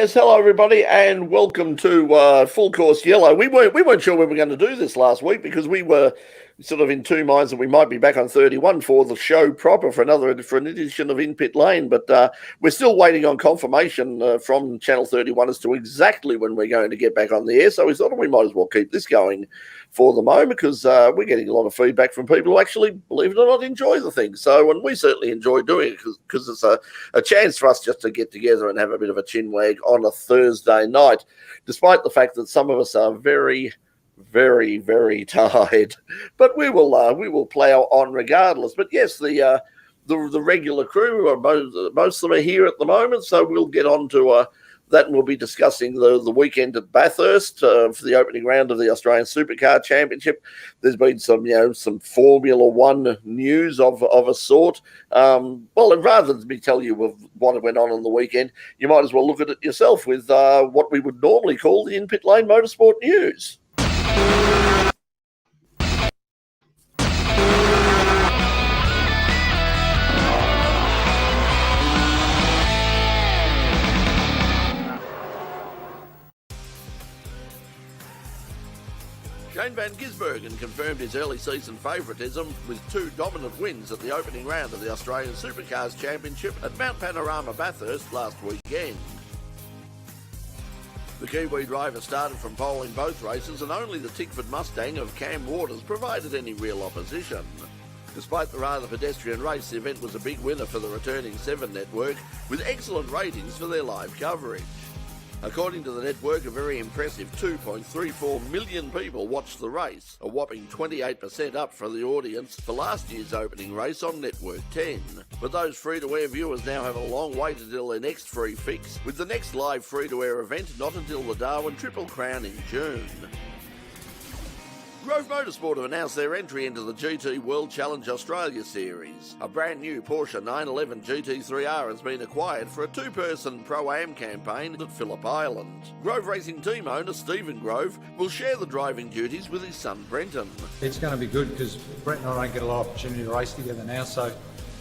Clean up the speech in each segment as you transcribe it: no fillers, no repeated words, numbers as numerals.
Yes, hello everybody, and welcome to Full Course Yellow. We weren't sure when we were going to do this last week because we were sort of in two minds that we might be back on 31 for the show proper for an edition of In Pit Lane, but we're still waiting on confirmation from Channel 31 as to exactly when we're going to get back on the air. So we thought we might as well keep this going for the moment because we're getting a lot of feedback from people who actually, believe it or not, enjoy the thing. So, and we certainly enjoy doing it because it's a chance for us just to get together and have a bit of a chin wag on a Thursday night, despite the fact that some of us are very, very, very tired. But we will plough on regardless. But yes, the regular crew, most of them are here at the moment, so we'll get on to that, and we'll be discussing the weekend at Bathurst for the opening round of the Australian Supercar Championship. There's been some Formula One news of a sort. Well, and rather than me tell you of what went on the weekend, you might as well look at it yourself with what we would normally call the In Pit Lane Motorsport News. Shane Van Gisbergen confirmed his early season favouritism with two dominant wins at the opening round of the Australian Supercars Championship at Mount Panorama, Bathurst last weekend. The Kiwi driver started from pole in both races, and only the Tickford Mustang of Cam Waters provided any real opposition. Despite the rather pedestrian race, the event was a big winner for the returning Seven network, with excellent ratings for their live coverage. According to the network, a very impressive 2.34 million people watched the race, a whopping 28% up for the audience for last year's opening race on Network 10. But those free-to-air viewers now have a long wait until their next free fix, with the next live free-to-air event not until the Darwin Triple Crown in June. Grove Motorsport have announced their entry into the GT World Challenge Australia Series. A brand new Porsche 911 GT3R has been acquired for a two-person Pro-Am campaign at Phillip Island. Grove Racing team owner Stephen Grove will share the driving duties with his son Brenton. It's going to be good because Brent and I don't get a lot of opportunity to race together now, so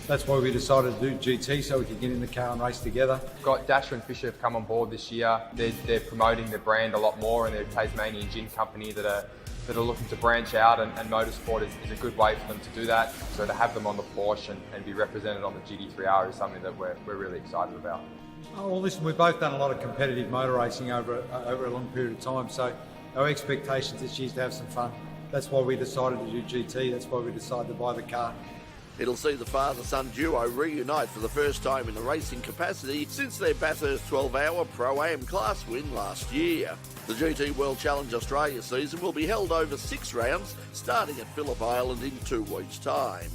that's why we decided to do GT, so we could get in the car and race together. Got Dasher and Fisher have come on board this year. They're promoting their brand a lot more, and they're a Tasmanian gin company that are looking to branch out, and motorsport is a good way for them to do that. So to have them on the Porsche and be represented on the GT3R is something that we're really excited about. Oh, well, listen, we've both done a lot of competitive motor racing over a long period of time, so our expectations this year is to have some fun. That's why we decided to do GT, that's why we decided to buy the car. It'll see the father-son duo reunite for the first time in a racing capacity since their Bathurst 12-hour Pro-Am class win last year. The GT World Challenge Australia season will be held over 6 rounds, starting at Phillip Island in 2 weeks' time.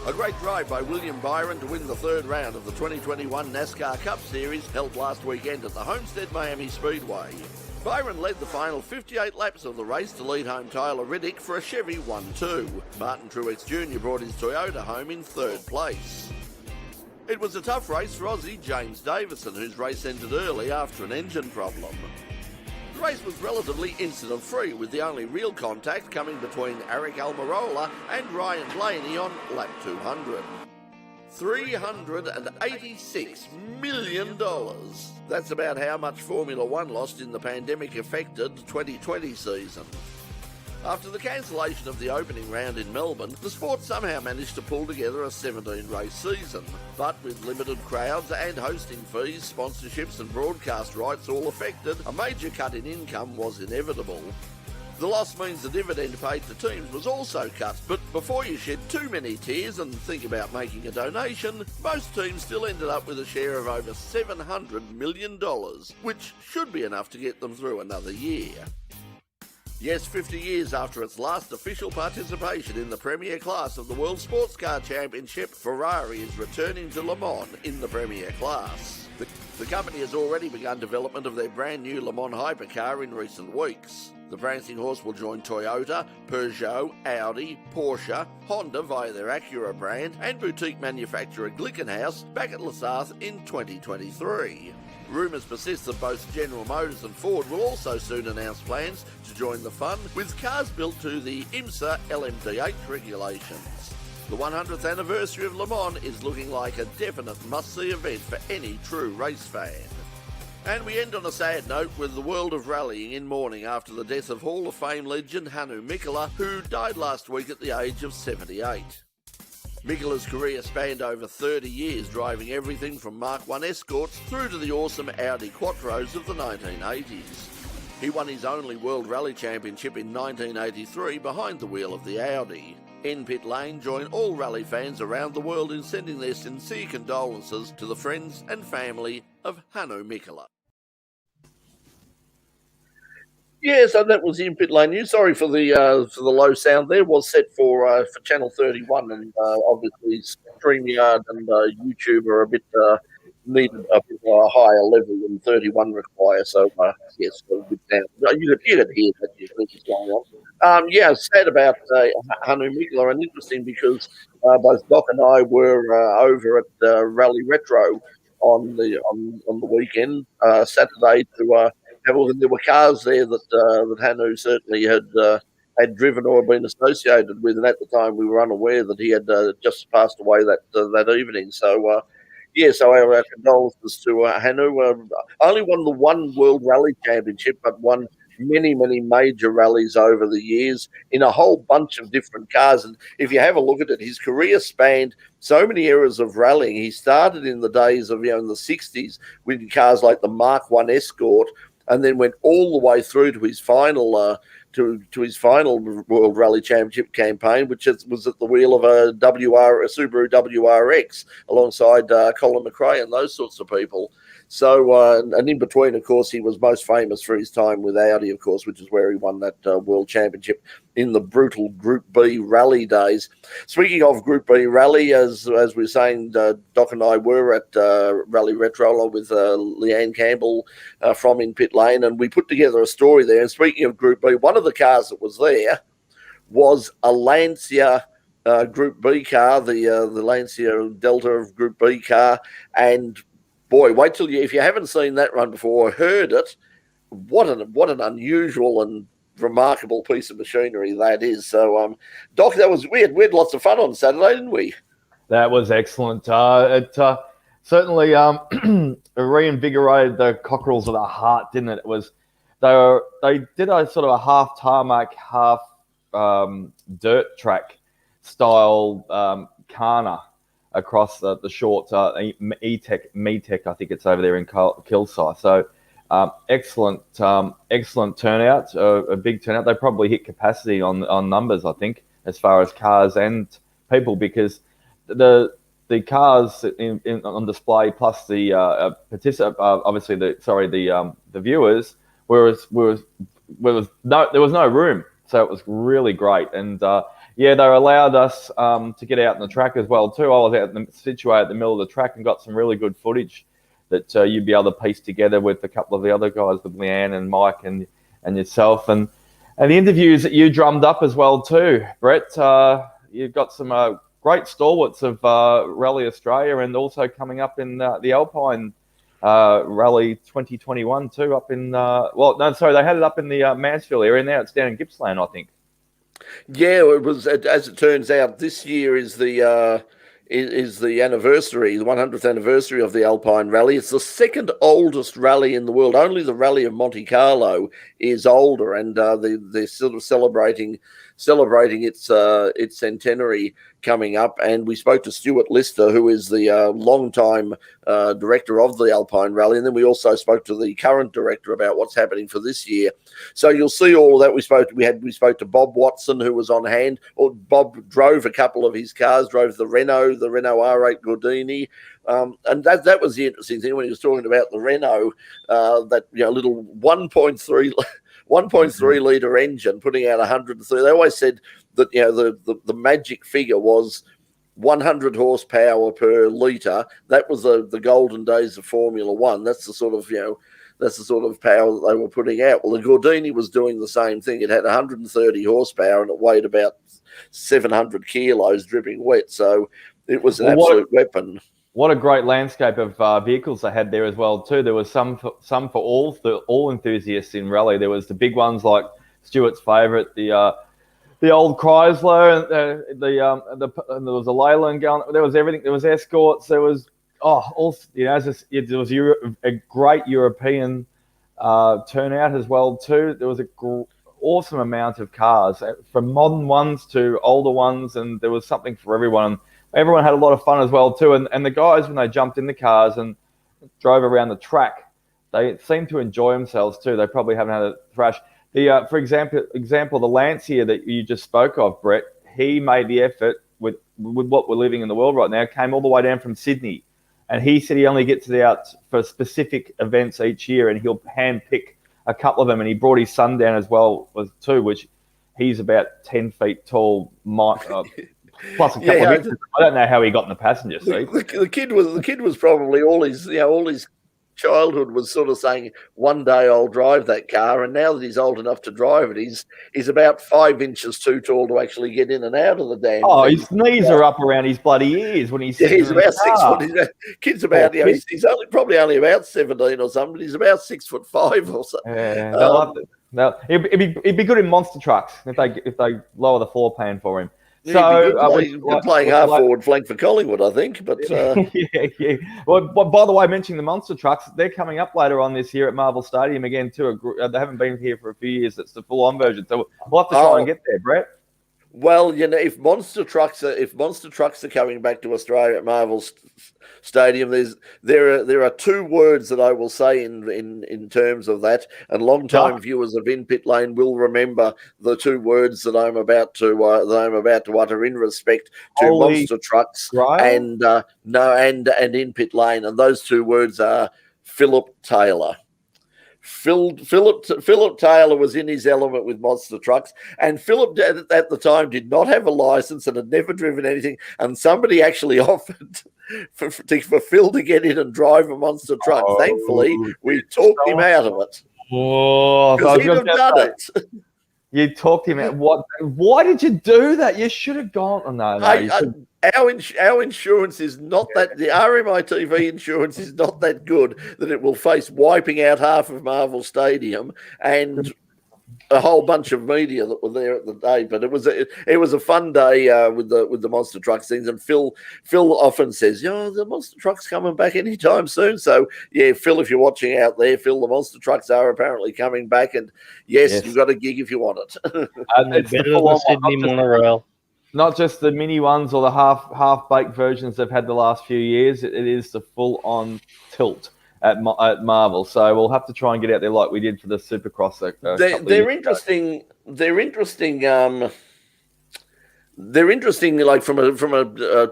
A great drive by William Byron to win the third round of the 2021 NASCAR Cup Series held last weekend at the Homestead Miami Speedway. Byron led the final 58 laps of the race to lead home Tyler Riddick for a Chevy 1-2. Martin Truex Jr. brought his Toyota home in third place. It was a tough race for Aussie James Davison, whose race ended early after an engine problem. The race was relatively incident-free, with the only real contact coming between Eric Almirola and Ryan Blaney on lap 200. $386 million. That's about how much Formula One lost in the pandemic-affected 2020 season. After the cancellation of the opening round in Melbourne, the sport somehow managed to pull together a 17-race season. But with limited crowds and hosting fees, sponsorships and broadcast rights all affected, a major cut in income was inevitable. The loss means the dividend paid to teams was also cut, but before you shed too many tears and think about making a donation, most teams still ended up with a share of over $700 million, which should be enough to get them through another year. Yes, 50 years after its last official participation in the premier class of the World Sports Car Championship, Ferrari is returning to Le Mans in the premier class. The company has already begun development of their brand new Le Mans hypercar in recent weeks. The prancing horse will join Toyota, Peugeot, Audi, Porsche, Honda via their Acura brand, and boutique manufacturer Glickenhaus back at Lasath in 2023. Rumours persist that both General Motors and Ford will also soon announce plans to join the fun, with cars built to the IMSA LMD8 regulations. The 100th anniversary of Le Mans is looking like a definite must-see event for any true race fan. And we end on a sad note with the world of rallying in mourning after the death of Hall of Fame legend Hannu Mikkola, who died last week at the age of 78. Mikkola's career spanned over 30 years, driving everything from Mark I Escorts through to the awesome Audi Quattros of the 1980s. He won his only World Rally Championship in 1983 behind the wheel of the Audi. In pit lane join all rally fans around the world in sending their sincere condolences to the friends and family of Hannu Mikkola. Yeah, so that was in pit lane news. Sorry for the low sound there. Was set for Channel 31, and obviously StreamYard and YouTube are a bit needed a bit higher level than 31 require. So yes, a bit down. You could hear that is going on. Sad about Hannu Mikkola, and interesting because both Doc and I were over at Rally Retro on the weekend, Saturday, to have a look. And there were cars there that Hannu certainly had driven or been associated with, and at the time we were unaware that he had just passed away that evening. So. So our condolences to Hannu. Only won the one World Rally Championship, but won many, many major rallies over the years in a whole bunch of different cars. And if you have a look at it, his career spanned so many eras of rallying. He started in the days of, in the 60s with cars like the Mark I Escort, and then went all the way through to his final to his final World Rally Championship campaign, which was at the wheel of a Subaru WRX alongside Colin McRae and those sorts of people. So, and in between, of course, he was most famous for his time with Audi, of course, which is where he won that World Championship in the brutal Group B rally days. Speaking of Group B rally, as we were saying, Doc and I were at Rally Retro along with Leanne Campbell from In Pit Lane, and we put together a story there. And speaking of Group B, one of the cars that was there was a Lancia Group B car, the Lancia Delta of Group B car, and boy, wait till if you haven't seen that run before or heard it, what an unusual and remarkable piece of machinery that is. So, Doc, that was weird. We had lots of fun on Saturday, didn't we? That was excellent. It certainly reinvigorated the cockerels of the heart, didn't it? They did a sort of a half tarmac, half dirt track style Kana across the short METEC, I think it's over there in Kilsyth. So excellent turnout, a big turnout. They probably hit capacity on numbers, I think, as far as cars and people, because the cars on display plus the obviously the viewers there was no room, so it was really great. And they allowed us to get out in the track as well too. I was situated at the middle of the track and got some really good footage that you'd be able to piece together with a couple of the other guys, with Leanne and Mike and yourself, and the interviews that you drummed up as well too, Brett. You've got some great stalwarts of Rally Australia, and also coming up in the Alpine Rally 2021 too, up in they had it up in the Mansfield area. Now it's down in Gippsland, I think. Yeah, it was. As it turns out, this year is the anniversary, the 100th anniversary of the Alpine Rally. It's the second oldest rally in the world. Only the Rally of Monte Carlo is older, and they're sort of celebrating its centenary coming up. And we spoke to Stuart Lister, who is the longtime director of the Alpine Rally, and then we also spoke to the current director about what's happening for this year. So you'll see all of that. We spoke to Bob Watson, who was on hand. Or Bob drove a couple of his cars, drove the Renault R8 Gordini. And that was the interesting thing when he was talking about the Renault, that little 1.3 litre engine putting out 130. They always said that the magic figure was 100 horsepower per litre. That was the golden days of Formula One. That's the sort of power that they were putting out. Well, the Gordini was doing the same thing. It had 130 horsepower and it weighed about 700 kilos dripping wet. So it was an absolute weapon. What a great landscape of vehicles they had there as well too. There was some for all enthusiasts in rally. There was the big ones like Stuart's favourite, the the old Chrysler, and and there was a Leyland going. There was everything. There was escorts. There was there was a great European turnout as well too. There was a awesome amount of cars, from modern ones to older ones, and there was something for everyone. Everyone had a lot of fun as well too. And the guys, when they jumped in the cars and drove around the track, they seemed to enjoy themselves too. They probably haven't had a thrash. For example, the Lancia that you just spoke of, Brett, he made the effort with what we're living in the world right now, came all the way down from Sydney. And he said he only gets it out for specific events each year, and he'll handpick a couple of them. And he brought his son down as well, too, which he's about 10 feet tall, plus a couple of inches. I don't know how he got in the passenger seat. The kid was probably all his childhood was sort of saying, one day I'll drive that car, and now that he's old enough to drive it, he's about 5 inches too tall to actually get in and out of the damn thing. His knees are up around his bloody ears when he's he's about 6 foot. Kid's about he's probably only about 17 or something, but he's about 6'5" or something. He'd be good in monster trucks if they lower the floor plan for him. So we're playing half forward flank for Collingwood, I think. But yeah. Well, by the way, mentioning the monster trucks, they're coming up later on this year at Marvel Stadium again too. They haven't been here for a few years. It's the full-on version, so we'll have to try and get there, Brett. Well, if monster trucks are coming back to Australia at Marvel Stadium, there are two words that I will say in terms of that, and long-time viewers of In Pit Lane will remember the two words that I'm about to utter in respect to monster trucks and In Pit Lane, and those two words are Philip Taylor. Philip Taylor was in his element with monster trucks, and Philip at the time did not have a license and had never driven anything, and somebody actually offered for Phil to get in and drive a monster truck. Thankfully, we talked him out of it. Because he'd have done it. You talked him out. What? Why did you do that? You should have gone. Our insurance is not that. The RMITV insurance is not that good that it will face wiping out half of Marvel Stadium and a whole bunch of media that were there at the day. But it was a fun day with the monster trucks things. And Phil often says, the monster trucks coming back anytime soon. So yeah, Phil, if you're watching out there, Phil, the monster trucks are apparently coming back. And yes. You've got a gig if you want it. It's better than the Sydney monorail. Not just the mini ones or the half-baked versions they've had the last few years. It is the full-on tilt at Marvel. So we'll have to try and get out there like we did for the Supercross. They're interesting. They're interesting, like from a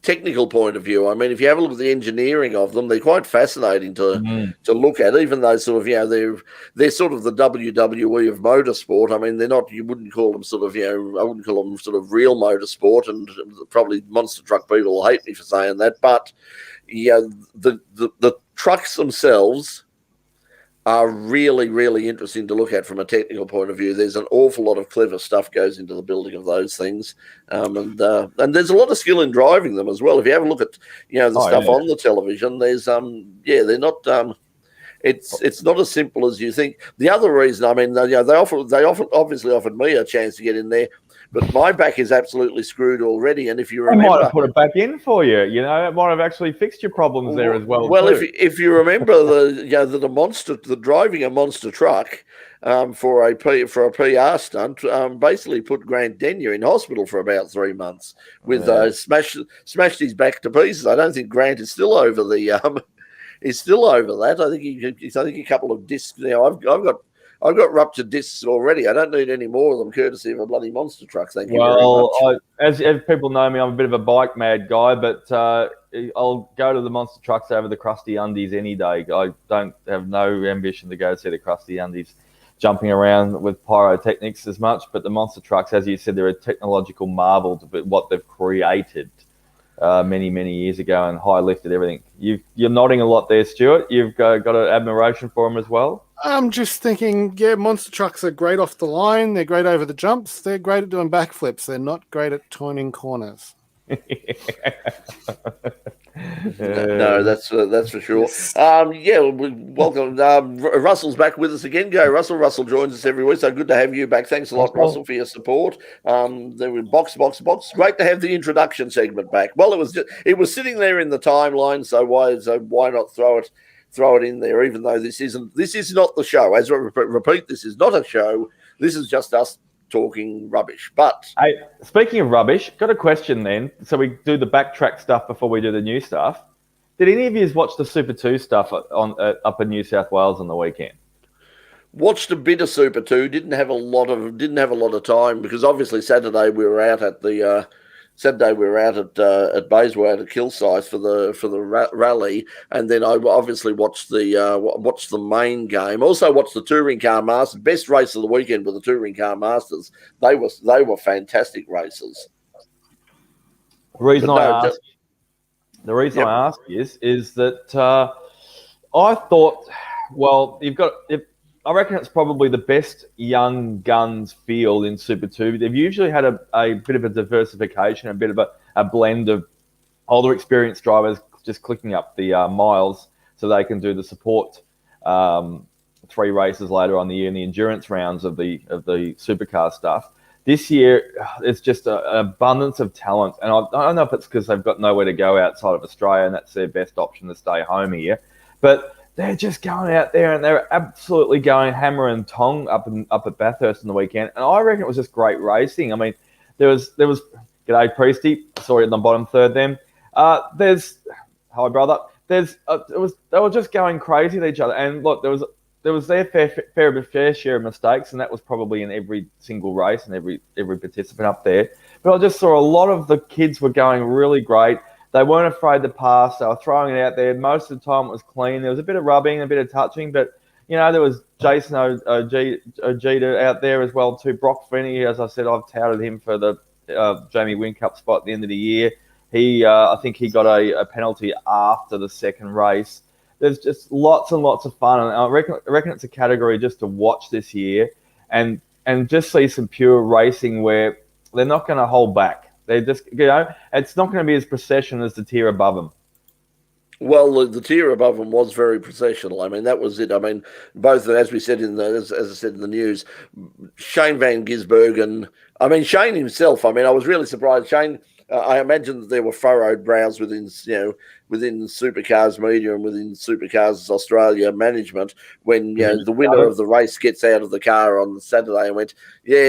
technical point of view. I mean, if you have a look at the engineering of them, they're quite fascinating to look at, even though sort of, they're sort of the WWE of motorsport. I mean, they're not, you wouldn't call them sort of, I wouldn't call them sort of real motorsport, and probably monster truck people will hate me for saying that, but the trucks themselves are really, really interesting to look at from a technical point of view. There's an awful lot of clever stuff goes into the building of those things, and there's a lot of skill in driving them as well. If you have a look at stuff on the television, there's they're not. It's not as simple as you think. The other reason, I mean, they obviously offered me a chance to get in there, but my back is absolutely screwed already. And if you remember, I might have put it back in for you. It might have actually fixed your problems there as well. Well, if you remember the driving a monster truck for a PR stunt basically put Grant Denyer in hospital for about 3 months with smashed his back to pieces. I don't think Grant is still over the. Is still over that. I think a couple of discs. I've got ruptured discs already. I don't need any more of them, courtesy of a bloody monster truck. Thank you very much. As people know me, I'm a bit of a bike mad guy, but I'll go to the monster trucks over the crusty undies any day. I don't have no ambition to go see the crusty undies jumping around with pyrotechnics as much, but the monster trucks, as you said, they're a technological marvel to what they've created many, many years ago, and high lifted everything. You're nodding a lot there, Stuart. You've got an admiration for them as well. I'm just thinking, monster trucks are great off the line. They're great over the jumps. They're great at doing backflips. They're not great at turning corners. No, that's for sure. Yes. Welcome. Russell's back with us again. Go, Russell. Russell joins us every week, so good to have you back. Thanks a lot, Russell, for your support. There were box. Great to have the introduction segment back. Well, it was sitting there in the timeline, so why not throw it in there? Even though this is not the show. As I repeat, this is not a show. This is just us talking rubbish. But hey, speaking of rubbish, got a question then. So we do the backtrack stuff before we do the new stuff. Did any of you watch the Super 2 stuff up in New South Wales on the weekend? Watched a bit of Super 2. Didn't have a lot of time because obviously Saturday we were out at Bayswater at Kilsyth for the rally, and then I obviously watched the main game. Also watched the Touring Car Masters. Best race of the weekend were the Touring Car Masters. They were fantastic races. The reason I ask is that I thought, well, I reckon it's probably the best young guns field in Super 2. They've usually had a bit of a diversification, a bit of a blend of older experienced drivers just clicking up the miles so they can do the support 3 races later on the year in the endurance rounds of the supercar stuff. This year, it's just an abundance of talent. And I don't know if it's because they've got nowhere to go outside of Australia and that's their best option to stay home here. But they're just going out there and they're absolutely going hammer and tong up at Bathurst on the weekend. And I reckon it was just great racing. I mean, there was g'day Priesty, sorry in the bottom third then. Hi brother. They were just going crazy with each other. And look, there was their fair share of mistakes, and that was probably in every single race and every participant up there. But I just saw a lot of the kids were going really great. They weren't afraid to pass. They were throwing it out there. Most of the time it was clean. There was a bit of rubbing, a bit of touching, but, there was Jason Ojeda out there as well too. Brock Finney, as I said, I've touted him for the Jamie Wynn Cup spot at the end of the year. I think he got a penalty after the second race. There's just lots and lots of fun. And I reckon it's a category just to watch this year and just see some pure racing where they're not going to hold back. They just, it's not going to be as procession as the tier above them. Well, the tier above them was very processional. I mean, that was it. I mean, both, as we said as I said in the news, Shane Van Gisbergen. I mean, Shane himself. I mean, I was really surprised. Shane. I imagine that there were furrowed brows within Supercars media and within Supercars Australia management when the winner of the race gets out of the car on Saturday and went,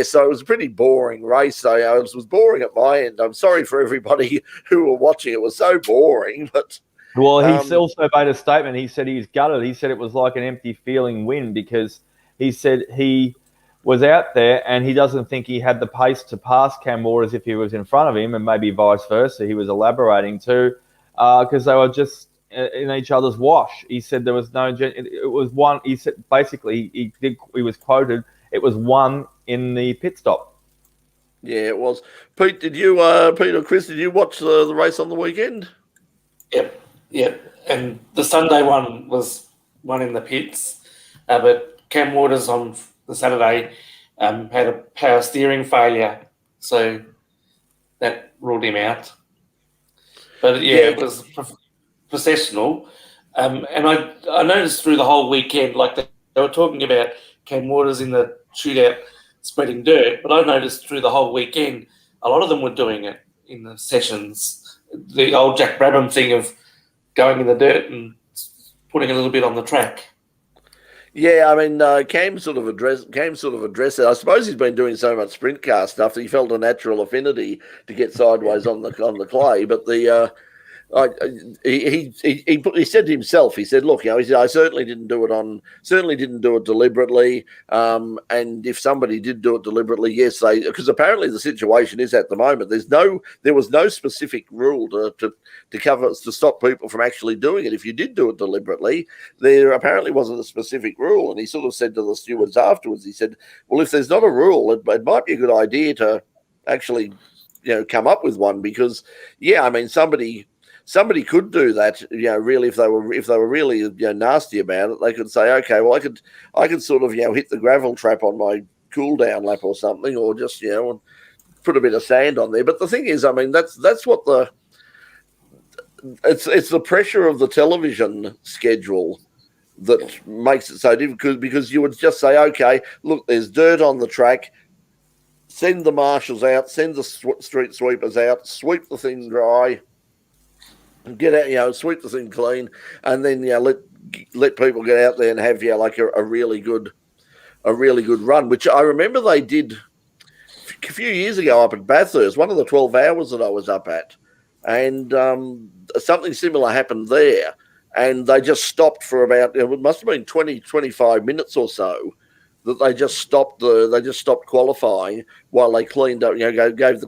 so it was a pretty boring race. So it was boring at my end. I'm sorry for everybody who were watching. It was so boring, but. Well, he also made a statement. He said he's gutted. He said it was like an empty feeling win because he said he was out there and he doesn't think he had the pace to pass Cam Waters if he was in front of him, and maybe vice versa. He was elaborating too because they were just in each other's wash. He said there was no. It was one. He said basically he was quoted. It was one in the pit stop. Yeah, it was. Pete, Pete or Chris, did you watch the race on the weekend? Yep. And the Sunday one was one in the pits, but Cam Waters on the Saturday had a power steering failure, so that ruled him out. But it was processional, and I noticed through the whole weekend, like they were talking about Cam Waters in the shootout spreading dirt, but I noticed through the whole weekend a lot of them were doing it in the sessions. The old Jack Brabham thing of going in the dirt and putting a little bit on the track. Yeah, I mean, Cam sort of addressed it. I suppose he's been doing so much sprint car stuff that he felt a natural affinity to get sideways on the clay. But he said to himself, he said, "Look, I certainly didn't do it deliberately. And if somebody did do it deliberately, yes, because apparently the situation is at the moment there was no specific rule to stop people from actually doing it. If you did do it deliberately, there apparently wasn't a specific rule." And he sort of said to the stewards afterwards, he said, "Well, if there's not a rule, it might be a good idea to actually, come up with one because, I mean, somebody could do that, really, if they were really, nasty about it, they could say, okay, well, I could sort of, hit the gravel trap on my cool down lap or something, or just, put a bit of sand on there." But the thing is, I mean, that's what it's the pressure of the television schedule that makes it so difficult, because you would just say, okay, look, there's dirt on the track, send the marshals out, send the street sweepers out, sweep the thing dry, get out, sweep the thing clean, and then let people get out there and have like a really good run, which I remember they did a few years ago up at Bathurst, one of the 12 hours that I was up at, and something similar happened there. And they just stopped for about, it must have been 20, 25 minutes or so, that they just stopped qualifying while they cleaned up, gave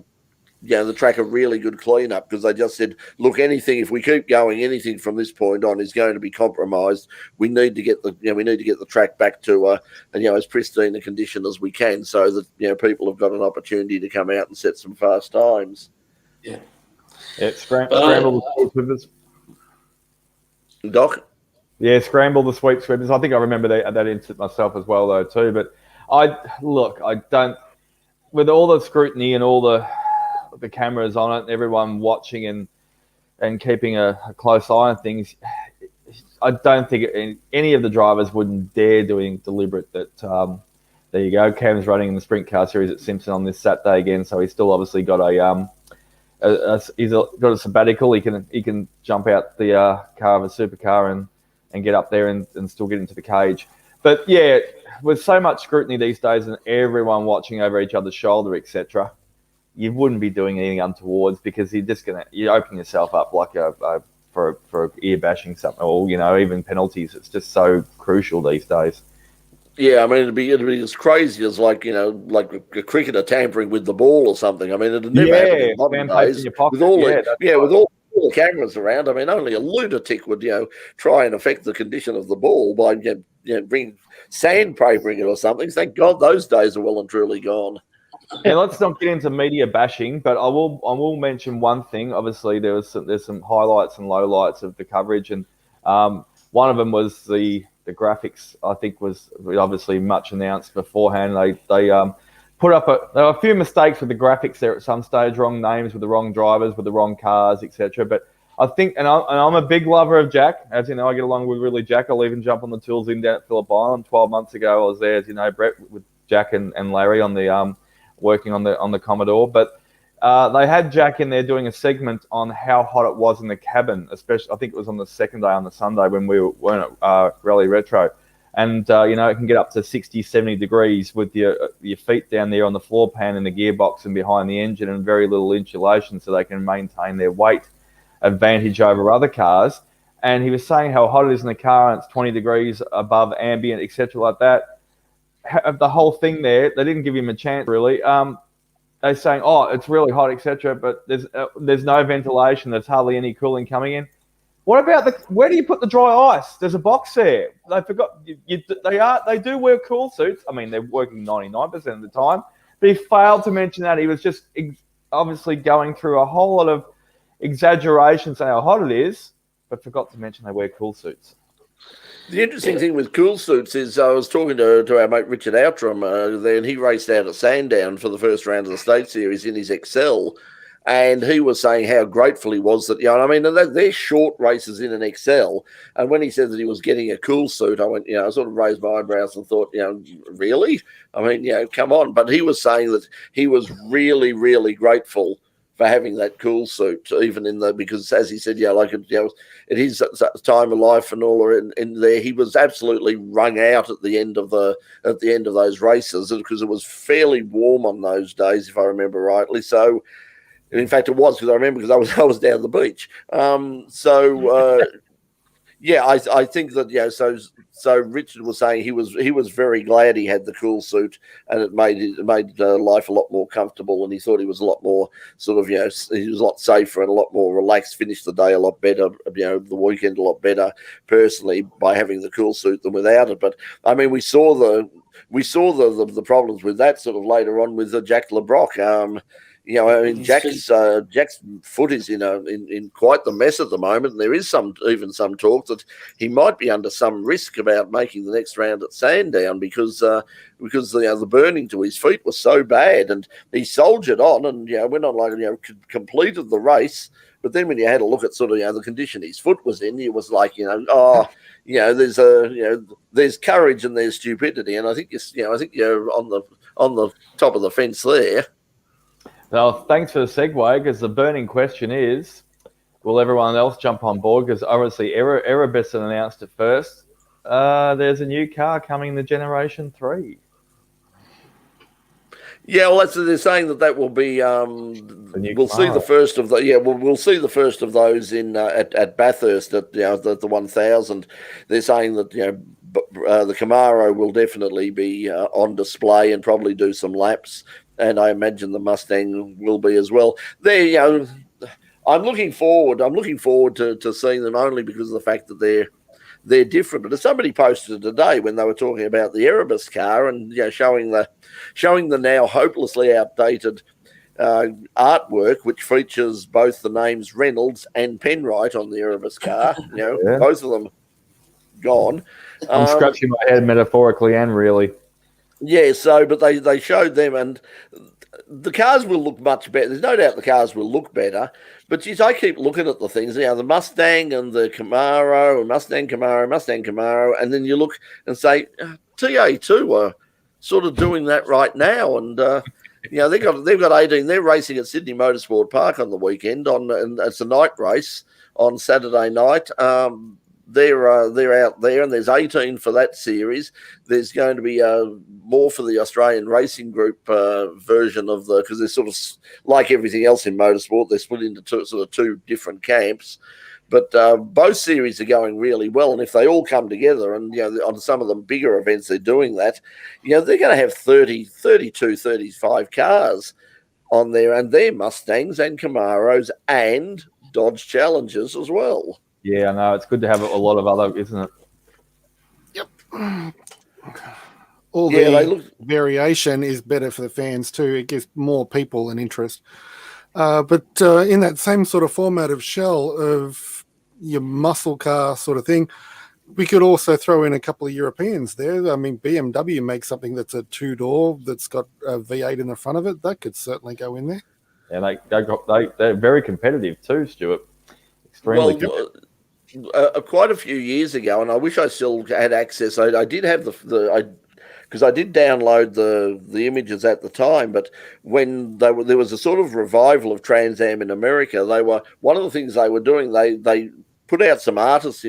the track a really good clean up, because they just said, look, if we keep going, anything from this point on is going to be compromised. We need to get the track back to as pristine a condition as we can, so that people have got an opportunity to come out and set some fast times. Yeah. Scramble the sweep sweepers. Doc? Yeah, scramble the sweep sweepers. I think I remember that incident myself as well, though, too. But I don't, with all the scrutiny and all the cameras on it, and everyone watching and keeping a close eye on things, I don't think any of the drivers wouldn't dare doing deliberate that. There you go. Cam's running in the sprint car series at Simpson on this Saturday again, so he's still obviously got he's got a sabbatical. He can jump out the car of a supercar and get up there and still get into the cage. But yeah, with so much scrutiny these days and everyone watching over each other's shoulder, etc., you wouldn't be doing anything untowards, because you're opening yourself up like for ear bashing something, or even penalties. It's just so crucial these days. Yeah, I mean, it'd be as crazy as like a cricketer tampering with the ball or something. I mean, it'd never happen in modern days with all the cameras around. I mean, only a lunatic would try and affect the condition of the ball by bring sandpapering it or something. Thank God those days are well and truly gone. Yeah, let's not get into media bashing, but I will mention one thing. Obviously, there's some highlights and lowlights of the coverage, and one of them was the graphics. I think was obviously much announced beforehand. They put up there were a few mistakes with the graphics there at some stage, wrong names with the wrong drivers, with the wrong cars, etc. But I think, and I'm a big lover of Jack, as you know, I get along with really Jack. I'll even jump on the tools in down at Phillip Island. 12 months ago, I was there, as you know, Brett, with Jack and Larry on the working on the Commodore. But they had Jack in there doing a segment on how hot it was in the cabin, especially, I think it was on the second day, on the Sunday, when we weren't at Rally Retro. And, it can get up to 60, 70 degrees with your feet down there on the floor pan in the gearbox and behind the engine, and very little insulation, so they can maintain their weight advantage over other cars. And he was saying how hot it is in the car, and it's 20 degrees above ambient, etc. like that. The whole thing there, they didn't give him a chance, really. They're saying, oh, it's really hot, etc., but there's no ventilation. There's hardly any cooling coming in. What about where do you put the dry ice? There's a box there. They forgot. They do wear cool suits. I mean, they're working 99% of the time. But he failed to mention that. He was just obviously going through a whole lot of exaggeration, saying how hot it is, but forgot to mention they wear cool suits. The interesting thing with cool suits is I was talking to our mate Richard Outram there, and he raced out at Sandown for the first round of the State Series in his XL, and he was saying how grateful he was that, they're short races in an XL, and when he said that he was getting a cool suit, I went, I sort of raised my eyebrows and thought, really? I mean, come on. But he was saying that he was really, really grateful for having that cool suit, even because as he said, at his time of life and all in there, he was absolutely wrung out at the end of those races, because it was fairly warm on those days, if I remember rightly. So, in fact, it was, because I remember, because I was down the beach. I think that So Richard was saying he was very glad he had the cool suit, and it made life a lot more comfortable, and he thought he was a lot more sort of he was a lot safer and a lot more relaxed, finished the day a lot better, the weekend a lot better personally by having the cool suit than without it. But I mean, we saw the problems with that sort of later on with Jack LeBrock. Jack's foot is in quite the mess at the moment, and there is some talk that he might be under some risk about making the next round at Sandown because the burning to his feet was so bad, and he soldiered on and went on completed the race, But then when you had a look at sort of, the condition his foot was in, it was like, there's courage and there's stupidity. And I think you're on the top of the fence there. Well, thanks for the segue, because the burning question is, will everyone else jump on board? Because obviously Erebus announced it first. There's a new car coming, the Generation 3. Yeah, well, they're saying that will be. We'll see the first of the. Yeah, we'll see the first of those in at Bathurst at the 1000. They're saying that the Camaro will definitely be on display and probably do some laps, and I imagine the Mustang will be as well. I'm looking forward to seeing them, only because of the fact that they're different. But as somebody posted today when they were talking about the Erebus car and showing the now hopelessly outdated artwork, which features both the names Reynolds and Penrite on the Erebus car, both of them gone. I'm scratching my head metaphorically and really. Yeah, but they showed them, and the cars will look much better. There's no doubt the cars will look better. But geez, I keep looking at the things, the Mustang and the Camaro, and Mustang Camaro, and then you look and say, TA2 are sort of doing that right now, and they've got 18. They're racing at Sydney Motorsport Park on the weekend, and it's a night race on Saturday night. They're out there, and there's 18 for that series. There's going to be more for the Australian Racing Group version of because they're sort of like everything else in motorsport. They're split into two different camps, but both series are going really well. And if they all come together, and on some of the bigger events they're doing that, they're going to have 30, 32, 35 cars on there, and they're Mustangs and Camaros and Dodge Challengers as well. Yeah, I know. It's good to have a lot of other, isn't it? Yep. All the variation is better for the fans too. It gives more people an interest. But in that same sort of format of shell of your muscle car sort of thing, we could also throw in a couple of Europeans there. I mean, BMW makes something that's a two-door that's got a V8 in the front of it. That could certainly go in there. And they're very competitive too, Stuart. Extremely competitive. Quite a few years ago, and I wish I still had access. I did have because I did download the images at the time. But when there was a sort of revival of Trans Am in America, one of the things they were doing. They put out some artist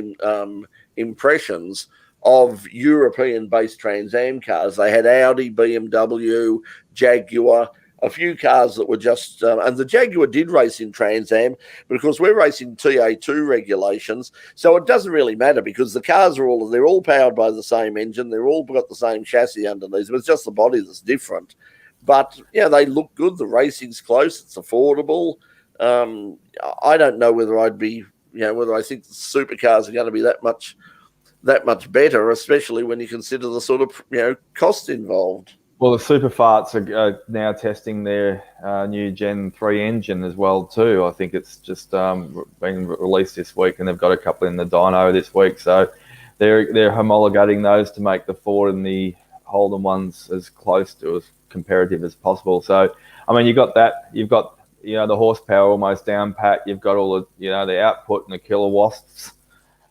impressions of European-based Trans Am cars. They had Audi, BMW, Jaguar. A few cars that were just, and the Jaguar did race in Trans Am, but of course we're racing TA2 regulations, so it doesn't really matter because the cars they're all powered by the same engine, they're all got the same chassis underneath them. It's just the body that's different. But they look good. The racing's close. It's affordable. I don't know whether whether I think the supercars are going to be that much better, especially when you consider the sort of cost involved. Well, the Super Farts are now testing their new Gen 3 engine as well too. I think it's just been released this week, and they've got a couple in the dyno this week. So they're homologating those to make the Ford and the Holden ones as close to as comparative as possible. So, I mean, you've got the horsepower almost down pat. You've got all the output and the kilowatts,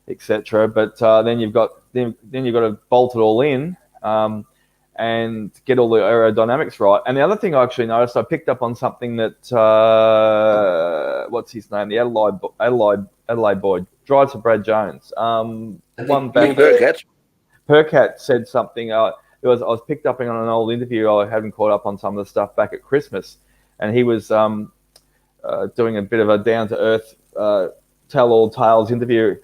etc. But then you've got to bolt it all in. And get all the aerodynamics right. And the other thing I actually noticed, I picked up on something that, what's his name? The Adelaide boy, drives for Brad Jones. Percat said something. I was picked up on an old interview. I hadn't caught up on some of the stuff back at Christmas. And he was doing a bit of a down-to-earth tell-all tales interview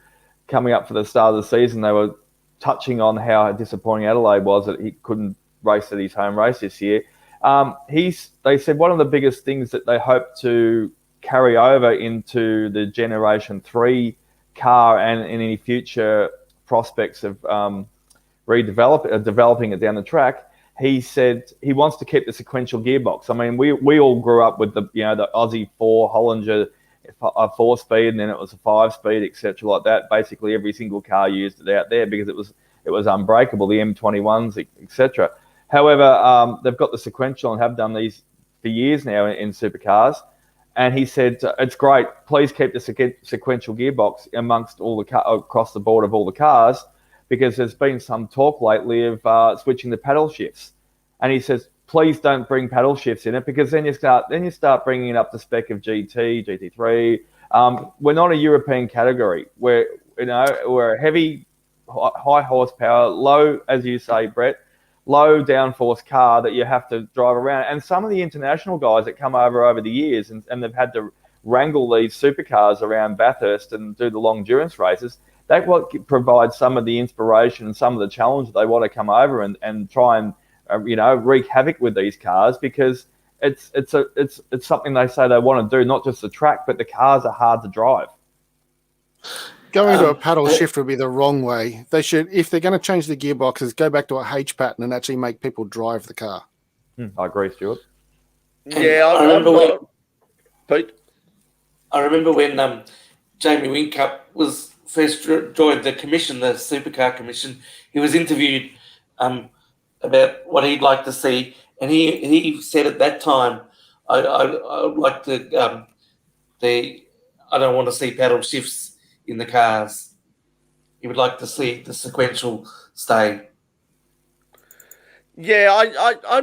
coming up for the start of the season. They were touching on how disappointing Adelaide was that he couldn't race at his home race this year. They said one of the biggest things that they hope to carry over into the Generation 3 car and in any future prospects of developing it down the track, he said he wants to keep the sequential gearbox. I mean, we all grew up with the Aussie 4 Hollinger, a 4-speed, and then it was a 5-speed, etc. like that. Basically, every single car used it out there because it was unbreakable. The M21s, etc. However, they've got the sequential and have done these for years now in supercars, And he said, it's great. Please keep the sequential gearbox amongst all the across the board of all the cars, because there's been some talk lately of switching to paddle shifts. And he says, please don't bring paddle shifts in it, because then you start bringing it up to spec of GT, GT3. We're not a European category. We're a heavy, high horsepower, low, as you say, Brett, low downforce car that you have to drive around. And some of the international guys that come over the years and they've had to wrangle these supercars around Bathurst and do the long endurance races, that what provides some of the inspiration and some of the challenge that they want to come over and try and wreak havoc with these cars, because it's something they say they want to do, not just the track, but the cars are hard to drive. Going to a paddle shift would be the wrong way. They should, if they're going to change the gearboxes, go back to a H pattern and actually make people drive the car. I agree, Stuart. Yeah, I remember when Jamie Whincup was first joined the commission, the Supercar Commission. He was interviewed about what he'd like to see, and he said at that time, I would like to I don't want to see paddle shifts in the cars. He would like to see the sequential stay. Yeah, I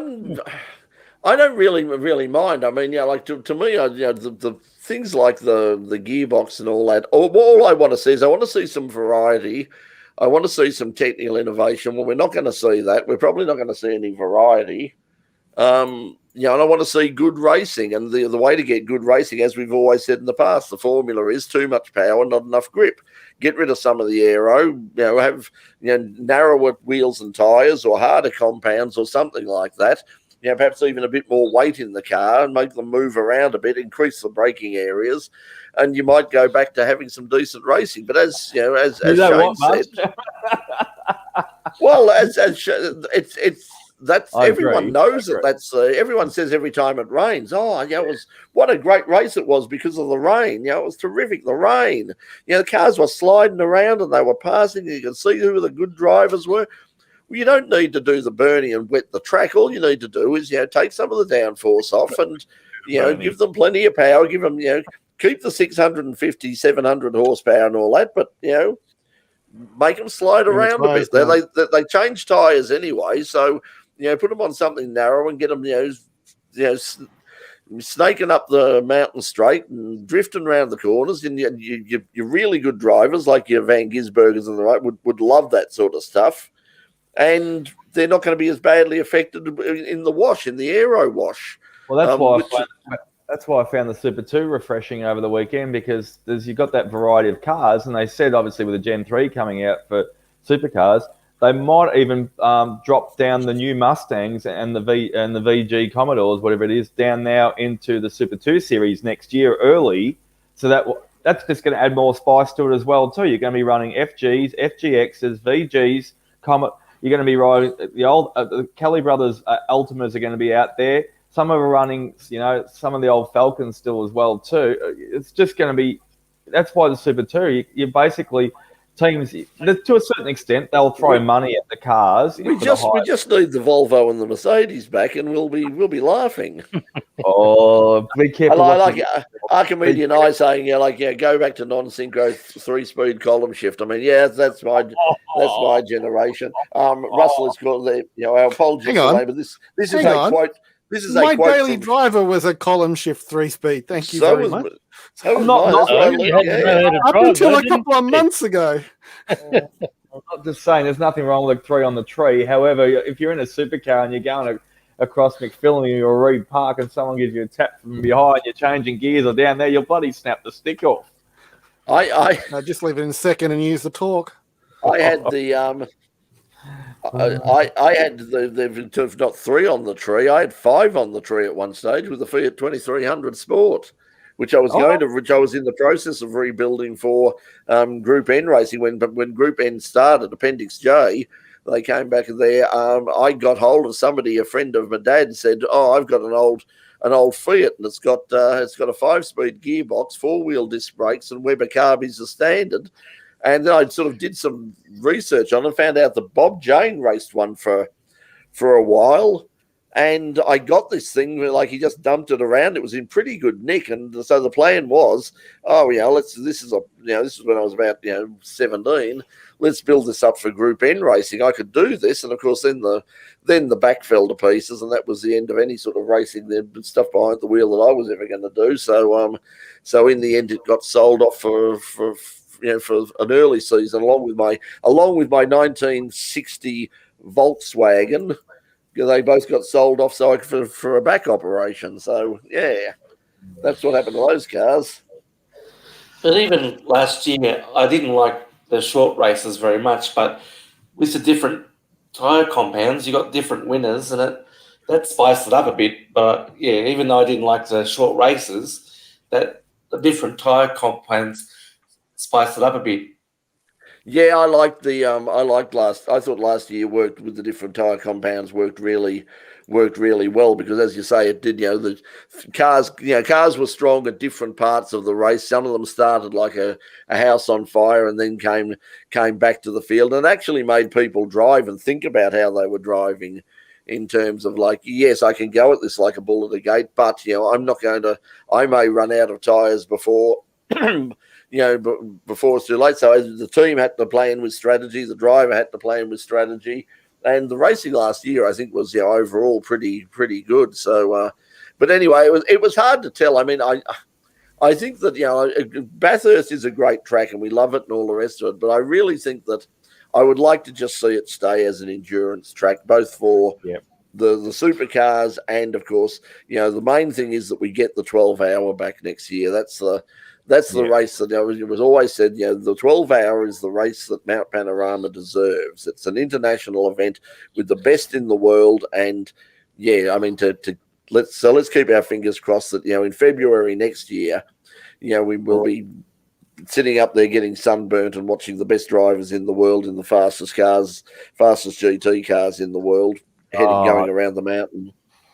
don't really mind. I mean, like to me, the things like the gearbox and all that. All I want to see is I want to see some variety. I want to see some technical innovation. Well, we're not going to see that. We're probably not going to see any variety. And I want to see good racing. And the way to get good racing, as we've always said in the past, the formula is too much power, not enough grip. Get rid of some of the aero, have narrower wheels and tyres or harder compounds or something like that. Perhaps even a bit more weight in the car and make them move around a bit, increase the braking areas, and you might go back to having some decent racing. But as Shane said, well, that's everyone knows that. That's everyone says every time it rains. Oh, it was what a great race it was because of the rain. It was terrific. The rain. The cars were sliding around and they were passing. And you could see who the good drivers were. Well, you don't need to do the burning and wet the track. All you need to do is take some of the downforce off and give them plenty of power. Give them keep the 650, 700 horsepower and all that, but make them slide around a bit. They change tyres anyway, so put them on something narrow and get them snaking up the mountain straight and drifting around the corners. And you're really good drivers like your Van Gisbergens and the right would love that sort of stuff. And they're not going to be as badly affected in the wash, in the aero wash. Well, that's why I found the Super 2 refreshing over the weekend, because you've got that variety of cars, and they said obviously with the Gen 3 coming out for supercars, they might even drop down the new Mustangs and the VG Commodores, whatever it is, down now into the Super 2 series next year early. So that's just going to add more spice to it as well too. You're going to be running FGs, FGXs, VGs, You're going to be riding the old the Kelly Brothers Ultimas are going to be out there. Some are running, some of the old Falcons still as well too. It's just going to be. That's why the Super 2. You basically teams to a certain extent they'll throw money at the cars. We just need the Volvo and the Mercedes back, and we'll be laughing. Oh, be careful! I like Archimedes and I saying, go back to non-synchro 3-speed column shift. I mean, that's my generation. Russell is called our apologies today, but this is a quote. This is my daily driver was a column shift 3-speed. Thank you very much. Up until a couple of months ago. I'm not just saying there's nothing wrong with a 3 on the tree. However, if you're in a supercar and you're going across McPhillamy or Reed Park and someone gives you a tap from behind, you're changing gears or down there, you'll bloody snap the stick off. I just leave it in second and use the torque. I had the I had the not 3 on the tree. I had 5 on the tree at one stage with the Fiat 2300 Sport, which I was which I was in the process of rebuilding for Group N racing. When Group N started, Appendix J, they came back there. I got hold of somebody, a friend of my dad, said, "Oh, I've got an old Fiat, and it's got a 5-speed gearbox, 4-wheel disc brakes, and Weber carb is the standard." And then I sort of did some research on it and found out that Bob Jane raced one for a while. And I got this thing where, like, he just dumped it around. It was in pretty good nick, and so the plan was, this is when I was about 17. Let's build this up for Group N racing. I could do this, and of course, then the back fell to pieces, and that was the end of any sort of racing, the stuff behind the wheel that I was ever going to do. So in the end, it got sold off for an early season, along with my 1960 Volkswagen. They both got sold off for a back operation. So, yeah, that's what happened to those cars. But even last year, I didn't like the short races very much, but with the different tyre compounds, you got different winners, and that spiced it up a bit. But, yeah, even though I didn't like the short races, that the different tyre compounds spiced it up a bit. Yeah, I liked I thought last year worked with the different tyre compounds worked really well, because, as you say, it did. The cars were strong at different parts of the race. Some of them started like a house on fire, and then came back to the field, and actually made people drive and think about how they were driving, in terms of, like, yes, I can go at this like a bull at a gate, but I'm not going to. I may run out of tyres before. Before it's too late. So the team had to plan with strategy, the driver had to plan with strategy, and the racing last year, I think, was overall pretty good. So, but anyway, it was hard to tell. I mean, I think that Bathurst is a great track, and we love it and all the rest of it. But I really think that I would like to just see it stay as an endurance track, both for the supercars, and of course, the main thing is that we get the 12-hour back next year. That's the race that it was always said. The 12-hour is the race that Mount Panorama deserves. It's an international event with the best in the world, and let's keep our fingers crossed that in February next year, we will be sitting up there getting sunburnt and watching the best drivers in the world in the fastest GT cars in the world going around the mountain.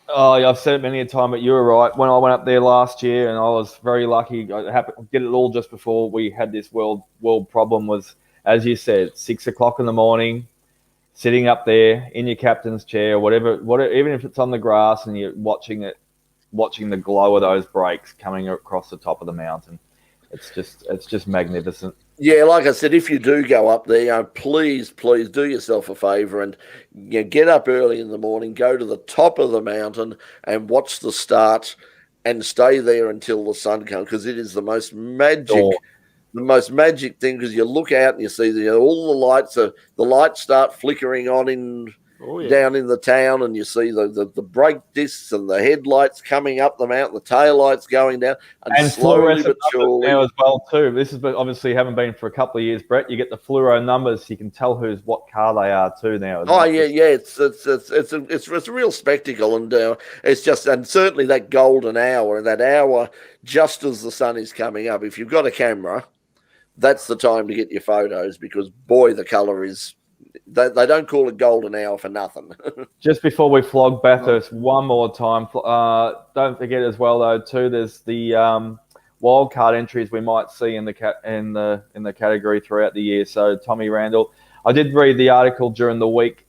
Oh, I've said it many a time, but you were right. When I went up there last year, and I was very lucky, I happened to get it all just before we had this world problem, was, as you said, 6 o'clock in the morning, sitting up there in your captain's chair, whatever, even if it's on the grass, and you're watching the glow of those brakes coming across the top of the mountain. It's just magnificent. Yeah, like I said, if you do go up there, please do yourself a favour and get up early in the morning, go to the top of the mountain and watch the start, and stay there until the sun comes, because it is the most magic thing. Because you look out and you see all the lights start flickering on down in the town, and you see the brake discs and the headlights coming up the mountain, the tail lights going down, and slowly but surely now as well too. This is obviously haven't been for a couple of years, Brett. You get the fluoro numbers, so you can tell what car they are too now. It's a real spectacle, and it's just, and certainly that golden hour, and that hour just as the sun is coming up. If you've got a camera, that's the time to get your photos, because boy, the colour is. They don't call it golden hour for nothing. Just before we flog Bathurst one more time, don't forget as well though too. There's the wildcard entries we might see in the category throughout the year. So Tommy Randall, I did read the article during the week.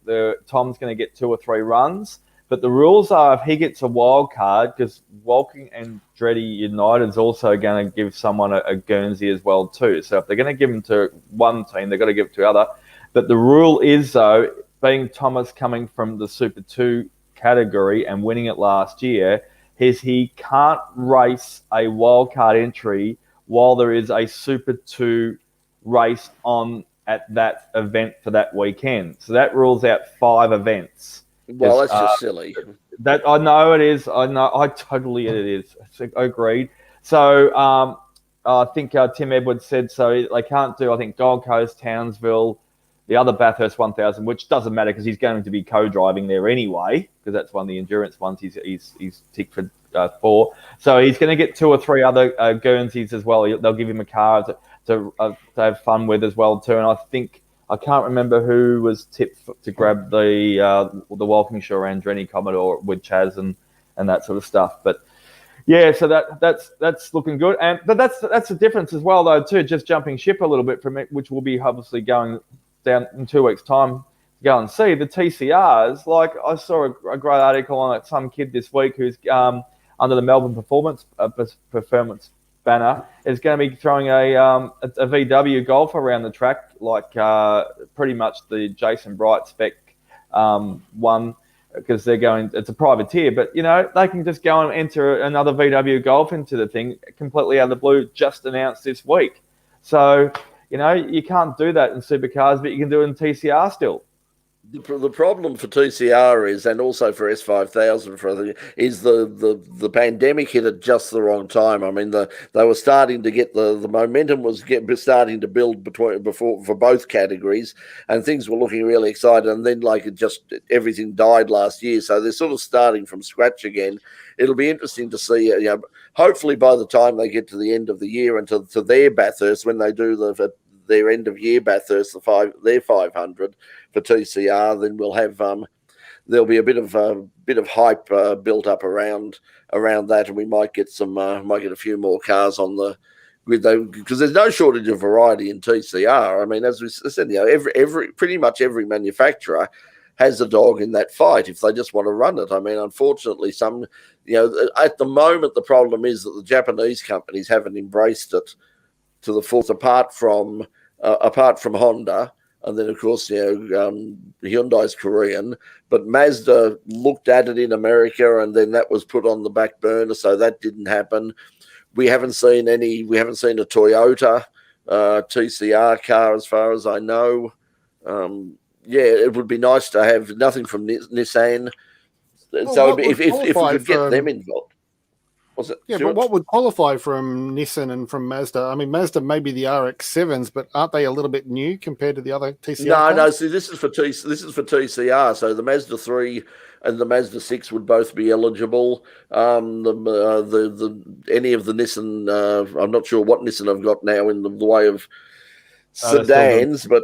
Tom's going to get 2 or 3 runs, but the rules are if he gets a wild card, because Walking and Dreddy United is also going to give someone a Guernsey as well too. So if they're going to give them to one team, they've got to give it to the other. But the rule is, though, being Thomas coming from the Super 2 category and winning it last year, is he can't race a wildcard entry while there is a Super 2 race on at that event for that weekend. So that rules out 5 events. Well, that's just silly. That I know it is. I totally it is. Agreed. So I think Tim Edwards said so. They can't do, I think, Gold Coast, Townsville, the other Bathurst 1000, which doesn't matter because he's going to be co-driving there anyway, because that's one of the endurance ones he's ticked for 4. So he's going to get 2 or 3 other Guernseys as well. They'll give him a car to have fun with as well too. And I think, I can't remember who was tipped to grab the Walkinshaw Andretti Commodore with Chaz and that sort of stuff. But yeah, so that's looking good. But that's the difference as well though too. Just jumping ship a little bit from it, which will be obviously going down in 2 weeks' time. go and see, the TCRs, like I saw a great article on it, some kid this week who's under the Melbourne Performance banner is going to be throwing a VW Golf around the track, like pretty much the Jason Bright spec one, because they're going, it's a privateer, but they can just go and enter another VW Golf into the thing completely out of the blue, just announced this week. So, you can't do that in supercars, but you can do it in TCR still. The problem for TCR is, and also for S5000, is the pandemic hit at just the wrong time. I mean, they were starting to get the momentum was starting to build for both categories, and things were looking really exciting. And then everything died last year, so they're sort of starting from scratch again. It'll be interesting to see. Hopefully by the time they get to the end of the year and to their Bathurst, when they do their end of year Bathurst, their 500 for TCR, then we'll have there'll be a bit of hype built up around that, and we might get a few more cars on the grid, though, because there's no shortage of variety in TCR. I mean, as we said, pretty much every manufacturer has a dog in that fight if they just want to run it. I mean, unfortunately, at the moment the problem is that the Japanese companies haven't embraced it to the full, apart from Honda, and then of course Hyundai's Korean, but Mazda looked at it in America, and then that was put on the back burner, so that didn't happen. We haven't seen a Toyota TCR car as far as I know. It would be nice to have nothing from Nissan. So if we could get them involved. Was it? Yeah, Stuart? but what would qualify from Nissan and from Mazda? I mean, Mazda may be the RX-7s, but aren't they a little bit new compared to the other TCR cars? No. See, this is for TCR. So the Mazda 3 and the Mazda 6 would both be eligible. Any of the Nissan, I'm not sure what Nissan I've got now in the way of sedans, but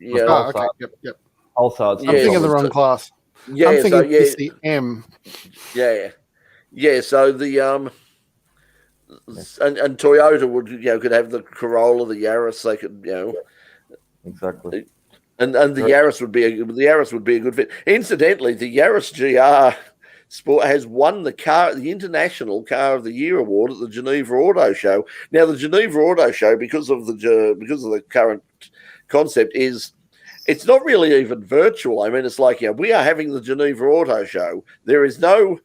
okay. Yep. Also, I'm thinking of the wrong class. Yeah, I'm thinking it's the M. Yeah, so the and Toyota would could have the Corolla, the Yaris. They could exactly, and the Yaris would be a good fit. Incidentally, the Yaris GR Sport has won the International Car of the Year award at the Geneva Auto Show. Now, the Geneva Auto Show, because of the current concept, it's not really even virtual. I mean, it's like we are having the Geneva Auto Show. There is no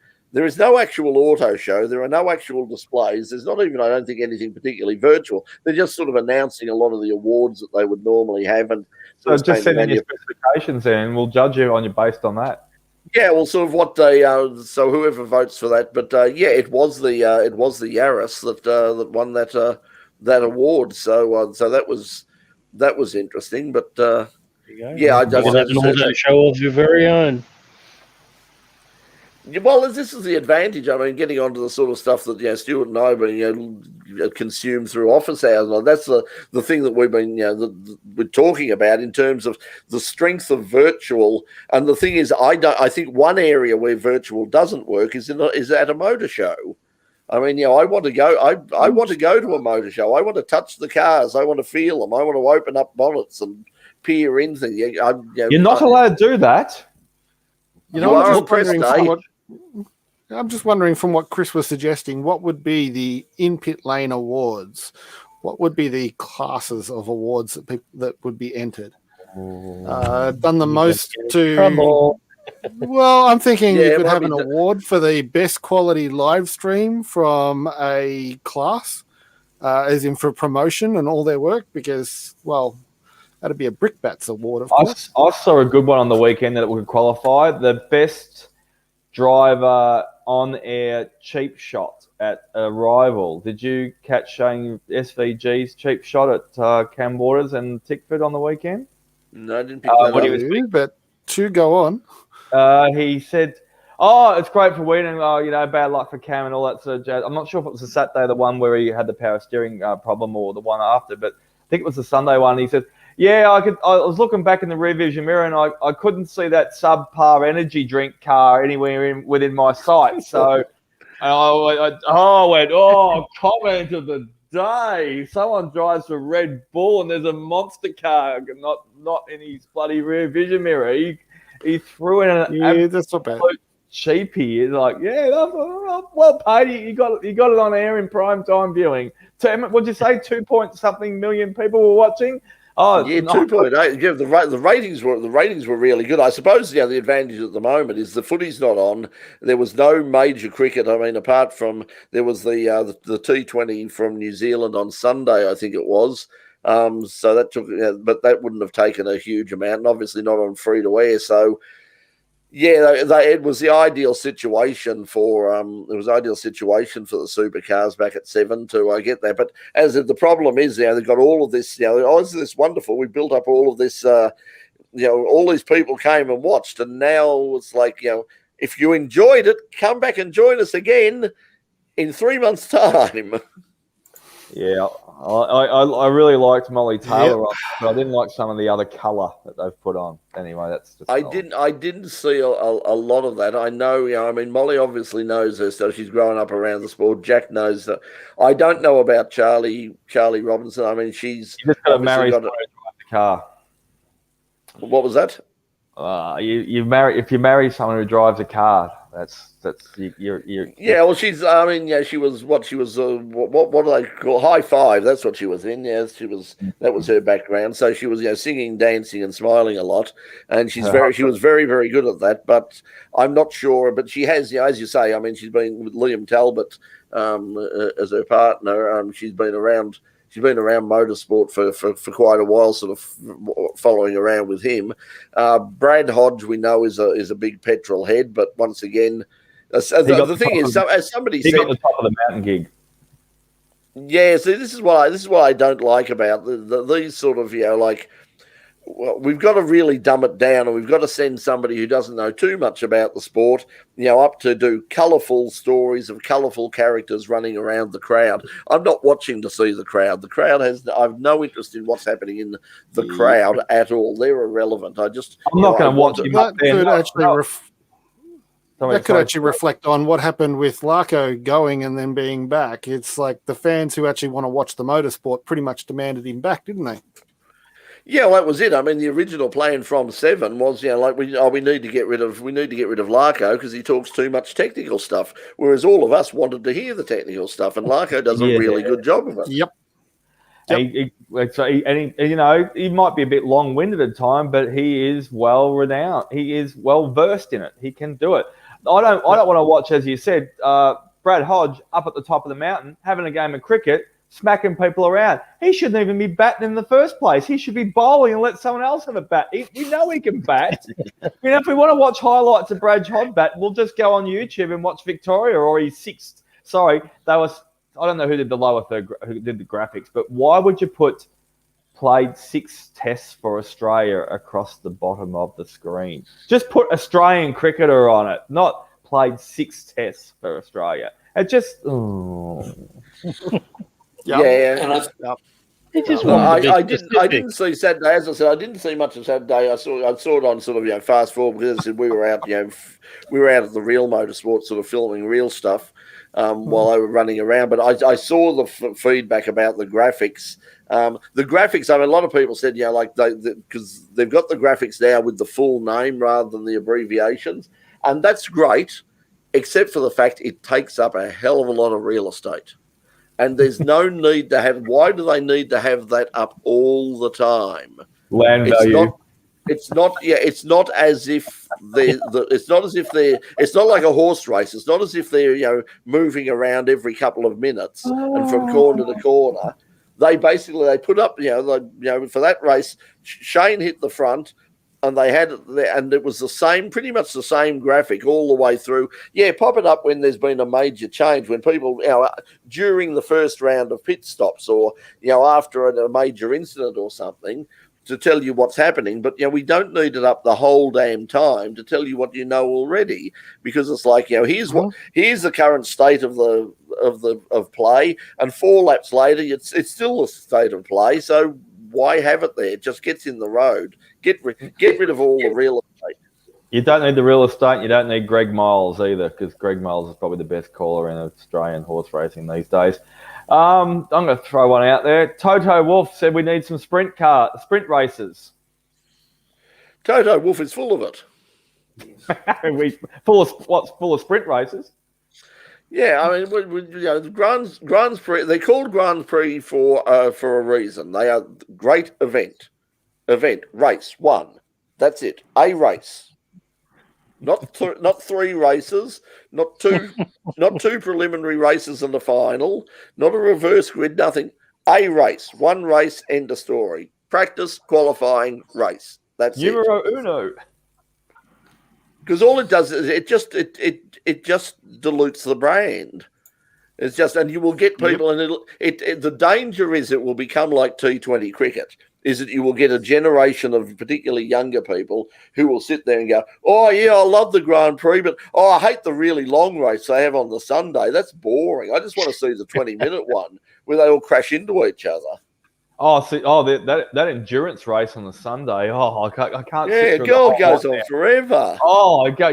actual auto show. There are no actual displays. There's not even, I don't think, anything particularly virtual. They're just sort of announcing a lot of the awards that they would normally have. And so just send in your specifications there, and we'll judge you based on that. Yeah, well, sort of what they so whoever votes for that. But it was the Yaris that won that award. So that was interesting. But I just an auto show of your very own. Well, this is the advantage. I mean, getting onto the sort of stuff that Stuart and I have been consume through office hours. That's the thing that we've been we're talking about in terms of the strength of virtual. And the thing is, I think one area where virtual doesn't work is at a motor show. I mean, I want to go. I want to go to a motor show. I want to touch the cars. I want to feel them. I want to open up bonnets and peer in things. You're not allowed to do that. I'm just wondering from what Chris was suggesting, what would be the in-pit lane awards? What would be the classes of awards that would be entered? Done the most to... Trouble. Well, I'm thinking you could have an award for the best quality live stream from a class, as in for promotion and all their work, because, well, that'd be a Brickbats award, of course. I saw a good one on the weekend that would qualify. The best driver on-air cheap shot at a rival. Did you catch Shane SVG's cheap shot at Cam Waters and Tickford on the weekend? No, I didn't pick that up. But to go on. He said, it's great for winning. Bad luck for Cam and all that sort of jazz. I'm not sure if it was the Saturday, the one where he had the power steering problem, or the one after, but I think it was the Sunday one. He said, I was looking back in the rear vision mirror, and I couldn't see that subpar energy drink car anywhere within my sight. So I went, comment of the day. Someone drives a Red Bull and there's a monster car not in his bloody rear vision mirror. He threw in an that's not bad. absolute cheapie. He's like, yeah, well paid. You got it on air in prime time viewing. What'd you say? 2-point-something million people were watching. Oh, yeah, 2.8. Yeah, the ratings were really good. I suppose the advantage at the moment is the footy's not on. There was no major cricket. I mean, apart from there was the T20 from New Zealand on Sunday, I think it was. So that took, but that wouldn't have taken a huge amount, and obviously not on free to air. So. Yeah, it was the ideal situation for the supercars back at 7 too. I get that, but as the problem is, they've got all of this. Isn't this wonderful? We built up all of this. All these people came and watched, and now it's like, if you enjoyed it, come back and join us again in 3 months' time. Yeah, I really liked Molly Taylor, but I didn't like some of the other colour that they've put on. Anyway, that's just I didn't see a lot of that. I know, I mean, Molly obviously knows her, so she's growing up around the sport. Jack knows that. I don't know about Charlie Robinson. I mean, she's just got to marry someone who drives the car. What was that? If you marry someone who drives a car, you're yeah. Well, she was what do they call high five? That's what she was in. Yes, that was her background. So she was singing, dancing, and smiling a lot, and she was very, very good at that. But I'm not sure. But she has, as you say, I mean, she's been with Liam Talbot as her partner. She's been around motorsport for quite a while, sort of following around with him. Brad Hodge, we know, is a big petrol head, but once again, the thing is, as somebody said, he got the top of the mountain gig. Yeah, see, this is what I don't like about these sort of we've got to really dumb it down, and we've got to send somebody who doesn't know too much about the sport, up to do colourful stories of colourful characters running around the crowd. I'm not watching to see the crowd. I have no interest in what's happening in the crowd at all. They're irrelevant. I'm not going to watch him up there. That could actually reflect on what happened with Larko going and then being back. It's like the fans who actually want to watch the motorsport pretty much demanded him back, didn't they? Yeah, well, that was it. I mean, the original plan from 7 was, we need to get rid of Larko because he talks too much technical stuff. Whereas all of us wanted to hear the technical stuff, and Larko does a really good job of it. Yep. He might be a bit long-winded at time, but he is well renowned. He is well versed in it. He can do it. I don't want to watch, as you said, Brad Hodge up at the top of the mountain having a game of cricket, smacking people around. He shouldn't even be batting in the first place. He should be bowling and let someone else have a bat. We know he can bat. If we want to watch highlights of Brad Hodge bat, we'll just go on YouTube and watch Victoria or his sixth. Sorry, I don't know who did the lower third, who did the graphics, but why would you played 6 tests for Australia across the bottom of the screen? Just put Australian cricketer on it, not played 6 tests for Australia. It just... Yeah. I didn't see Saturday. As I said, I didn't see much of Saturday. I saw it on sort of fast forward because we were out. We were out at the real motorsport, sort of filming real stuff while they were running around. But I saw the feedback about the graphics. The graphics. I mean, a lot of people said, because they've got the graphics now with the full name rather than the abbreviations, and that's great, except for the fact it takes up a hell of a lot of real estate. And there's no need to have. Why do they need to have that up all the time? Land value. It's not as if it's not like a horse race. It's not as if they're moving around every couple of minutes and from corner to corner. They put up for that race. Shane hit the front. And they had it there, and it was pretty much the same graphic all the way through. Yeah, pop it up when there's been a major change, when people, during the first round of pit stops, or after a major incident or something, to tell you what's happening. But we don't need it up the whole damn time to tell you what you know already, because it's like here's the current state of play, and 4 laps later it's still the state of play. So why have it there? It just gets in the road. Get rid of all the real estate. You don't need the real estate. You don't need Greg Miles either, because Greg Miles is probably the best caller in Australian horse racing these days. I'm going to throw one out there. Toto Wolff said we need some sprint races. Toto Wolff is full of it. Full of sprint races. Yeah, I mean, the Grand Prix. They're called Grand Prix for a reason. They are great event, race one. That's it. A race. Not three races, not two preliminary races in the final, not a reverse grid, nothing. A race, one race, end of story. Practice, qualifying, race. That's Numero uno. Because all it does is it just dilutes the brand. It's just, and you will get people, and the danger is it will become like T20 cricket. Is that you will get a generation of particularly younger people who will sit there and go, oh, yeah, I love the Grand Prix, but, I hate the really long race they have on the Sunday. That's boring. I just want to see the 20-minute one where they all crash into each other. That endurance race on the Sunday. I can't. Yeah, it goes on forever.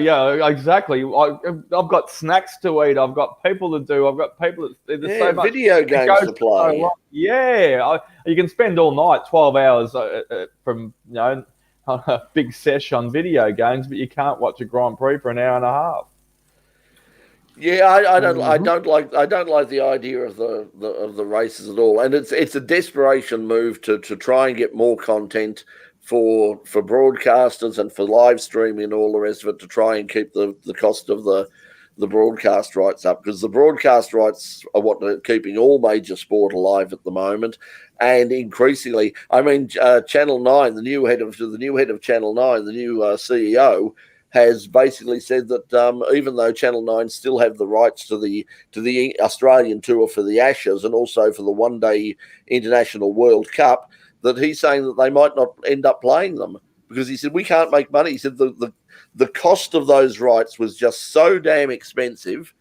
Yeah, exactly. I've got snacks to eat. I've got people to do. I've got people that there's so much video games to play. You can spend all night, 12 hours from on a big sesh on video games, but you can't watch a Grand Prix for an hour and a half. Yeah, I don't like the idea of the races at all, and it's a desperation move to try and get more content for broadcasters and for live streaming and all the rest of it, to try and keep the cost of the broadcast rights up, because the broadcast rights are what are keeping all major sport alive at the moment, and increasingly, I mean, Channel 9, the new head of Channel 9, the new CEO. Has basically said that even though Channel 9 still have the rights to the Australian tour for the Ashes and also for the one-day International World Cup, that he's saying that they might not end up playing them, because he said we can't make money. He said the cost of those rights was just so damn expensive.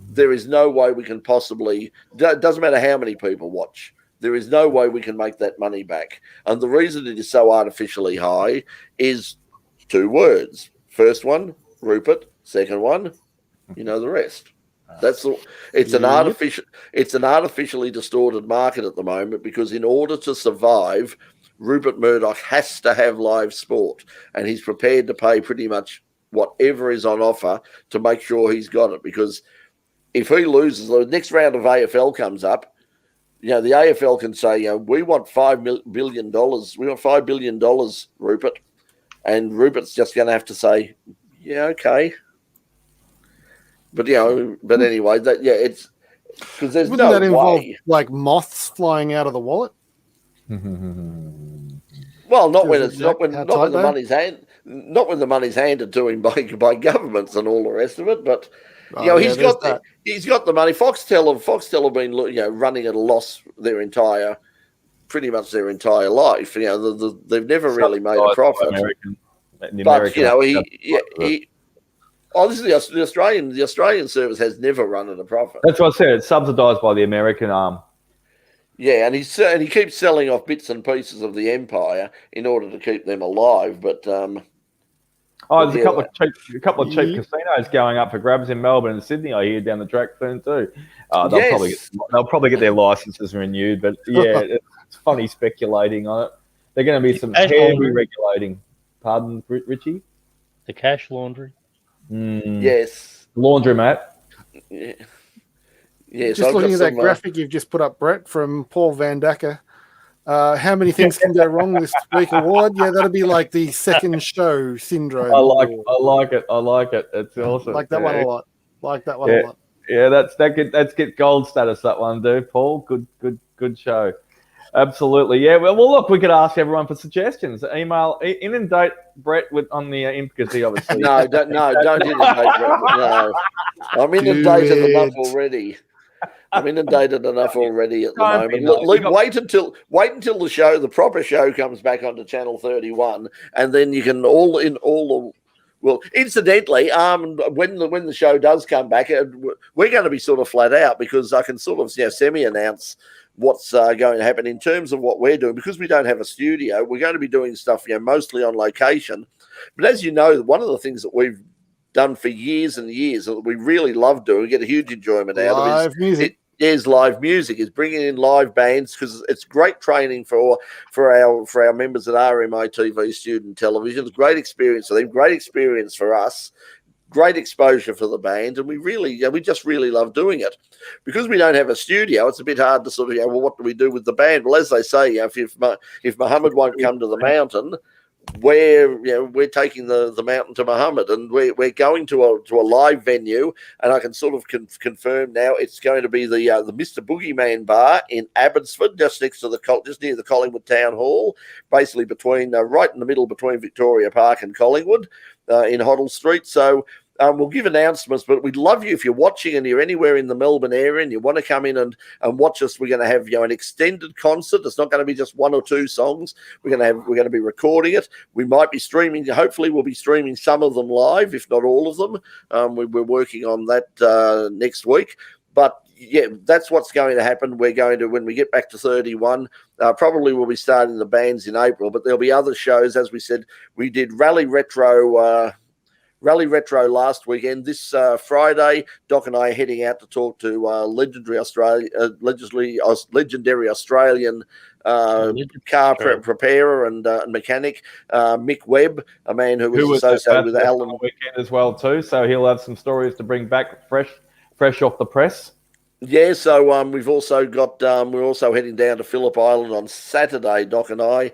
There is no way we can possibly. It doesn't matter how many people watch. There is no way we can make that money back. And the reason it is so artificially high is two words. First one, Rupert. Second one, you know the rest. It's an artificially distorted market at the moment, because in order to survive, Rupert Murdoch has to have live sport, and he's prepared to pay pretty much whatever is on offer to make sure he's got it. Because if he loses, the next round of AFL comes up, the AFL can say, we want $5 billion. We want $5 billion, Rupert. And Rupert's just going to have to say, yeah, okay. But, anyway, it's because there's Wouldn't no that involve, way. like, moths flying out of the wallet? Well, not when the money's handed to him by governments and all the rest of it. But he's got the money. Foxtel have been running at a loss pretty much their entire life. They've never really made a profit. But this is the Australian service has never run at a profit. That's what I said. It's subsidised by the American arm. Yeah, and he keeps selling off bits and pieces of the empire in order to keep them alive. But there's a couple of cheap casinos going up for grabs in Melbourne and Sydney, I hear, down the track soon too. They'll probably get their licenses renewed, but it's funny speculating on it. They're going to be some heavy regulating. Pardon, Richie? The cash laundry. Yes. Laundromat. Yeah. Yes, just looking at that graphic you've just put up, Brett, from Paul Van Dacker. How many things can go wrong this week award? Yeah, that'll be like the second show syndrome. I like it. It's awesome. Like that one a lot. A lot. Yeah, that's get gold status, that one, dude. Paul, good show. Absolutely, yeah. Well, look, we could ask everyone for suggestions. Email, inundate Brett on the intricacy, obviously. No, don't inundate Brett. No, I'm inundated enough already. At the moment. Look, wait until the proper show comes back onto Channel 31, and then you can well, incidentally, when the show does come back, we're going to be sort of flat out, because I can sort of semi-announce what's going to happen in terms of what we're doing, because we don't have a studio. We're going to be doing stuff mostly on location, But as you know, one of the things that we've done for years and years that we really love doing, we get a huge enjoyment out of Live music. is live music, is bringing in live bands, because it's great training for our members at RMI TV Student Television. It's a great experience for them, great experience for us, great exposure for the band, and we just really love doing it. Because we don't have a studio, it's a bit hard to sort of, well, what do we do with the band? Well, as they say, if Muhammad won't come to the mountain, we're taking the mountain to Muhammad, and we're going to a live venue, and I can sort of confirm now it's going to be the Mr. Boogeyman Bar in Abbotsford, just near the Collingwood Town Hall, basically right in the middle between Victoria Park and Collingwood, in Hoddle Street. So we'll give announcements, but we'd love you, if you're watching and you're anywhere in the Melbourne area and you want to come in and watch us. We're going to have an extended concert. It's not going to be just one or two songs. We're going to be recording it. We might be streaming. Hopefully, we'll be streaming some of them live, if not all of them. We're working on that next week. But yeah, that's what's going to happen. We're going to, when we get back to 31, probably we'll be starting the bands in April, but there'll be other shows. As we said, we did Rally Retro last weekend. This Friday, Doc and I are heading out to talk to legendary Australian car preparer and mechanic, Mick Webb, a man who was associated with Alan weekend as well too. So he'll have some stories to bring back fresh off the press. Yeah, so we've also got we're also heading down to Phillip Island on Saturday, Doc and I.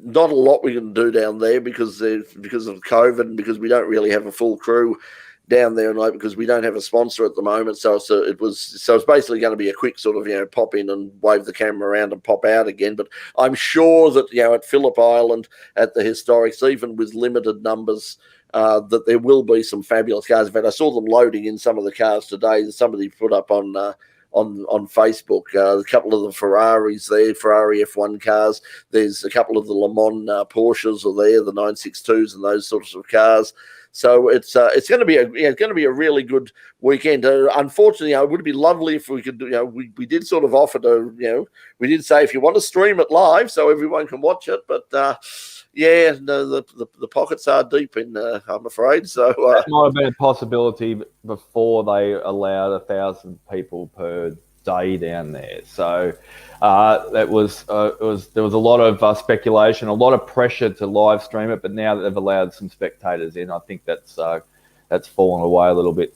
Not a lot we can do down there because of COVID, and because we don't really have a full crew down there, and because we don't have a sponsor at the moment. So it's basically going to be a quick sort of pop in and wave the camera around and pop out again. But I'm sure that at Phillip Island, at the Historics, even with limited numbers, that there will be some fabulous cars. In fact, I saw them loading in some of the cars today that somebody put up on Facebook. A couple of the Ferraris there, Ferrari F1 cars. There's a couple of the Le Mans Porsches are there, the 962s and those sorts of cars. So it's going to be a really good weekend. Unfortunately, it would be lovely if we could. We did sort of offer to. We did say if you want to stream it live so everyone can watch it, but the pockets are deep in. I'm afraid so. That might have been a possibility before they allowed 1,000 people per day down there. So there was a lot of speculation, a lot of pressure to live stream it. But now that they've allowed some spectators in, I think that's fallen away a little bit.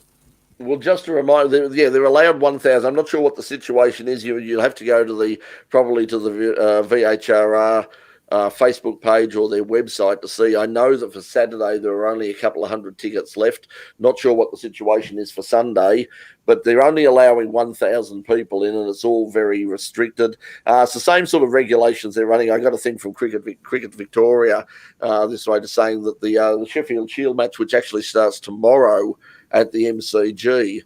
Well, just a reminder, they're allowed 1,000. I'm not sure what the situation is. You'll have to go to the VHRR Facebook page or their website to see. I know that for Saturday there are only a couple of hundred tickets left. Not sure what the situation is for Sunday, but they're only allowing 1,000 people in, and it's all very restricted. It's the same sort of regulations they're running. I got a thing from Cricket Victoria this way to saying that the Sheffield Shield match, which actually starts tomorrow at the MCG,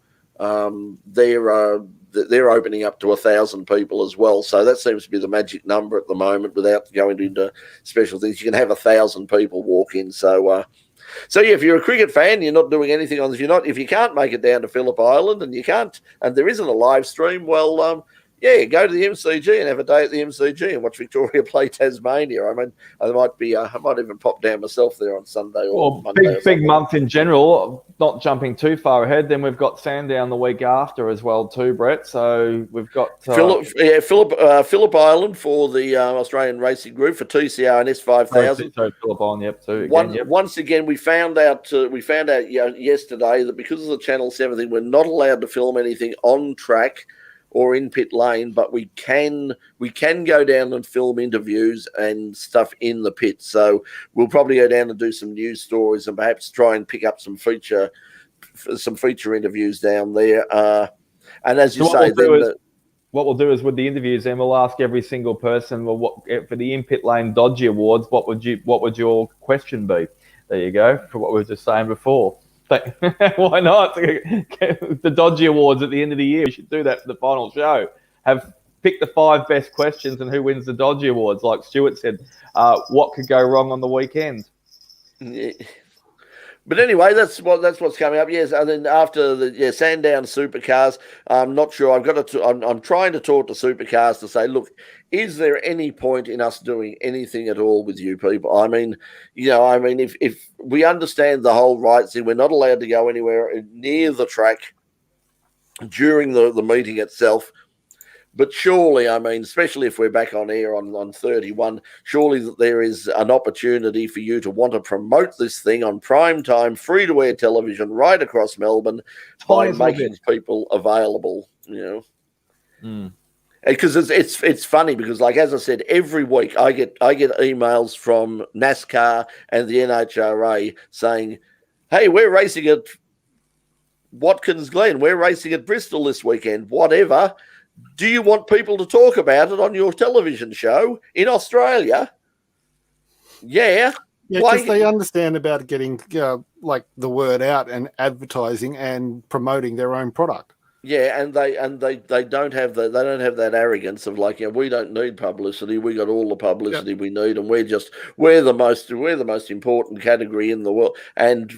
they're opening up to 1,000 people as well. So that seems to be the magic number at the moment without going into special things. You can have 1,000 people walk in. So if you're a cricket fan, you're not doing anything on this. If you can't make it down to Phillip Island and there isn't a live stream, well, go to the MCG and have a day at the MCG and watch Victoria play Tasmania. I mean, I might even pop down myself there on Sunday or Monday. Big month in general. Not jumping too far ahead. Then we've got Sandown the week after as well too, Brett. So we've got Phillip Island for the Australian Racing Group for TCR and S5000. So Phillip Island, yep, too. Once again, we found out yesterday that because of the Channel 7 thing, we're not allowed to film anything on track or in pit lane, but we can go down and film interviews and stuff in the pit. So we'll probably go down and do some news stories and perhaps try and pick up some feature interviews down there. And as you say, what we'll do is with the interviews, then we'll ask every single person, well, what for the in pit lane dodgy awards, what would your question be? There you go, for what we were just saying before. Why not? The Dodgy Awards at the end of the year. We should do that for the final show. Pick the 5 best questions and who wins the Dodgy Awards. Like Stuart said, what could go wrong on the weekend? Yeah. But anyway, that's what's coming up. Yes, and then after the Sandown Supercars, I'm not sure. I'm trying to talk to Supercars to say, look, is there any point in us doing anything at all with you people? I mean, if we understand the whole rights thing, we're not allowed to go anywhere near the track during the meeting itself. But surely, I mean, especially if we're back on air on 31, surely that there is an opportunity for you to want to promote this thing on prime time, free-to-air television right across Melbourne by making people available, Because it's funny because, like, as I said, every week I get emails from NASCAR and the NHRA saying, hey, we're racing at Watkins Glen, we're racing at Bristol this weekend, whatever. Do you want people to talk about it on your television show in Australia? Yeah. Yeah, because they understand about getting like the word out and advertising and promoting their own product. Yeah, and they don't have that arrogance of like, we don't need publicity. We got all the publicity we need, and we're the most important category in the world. And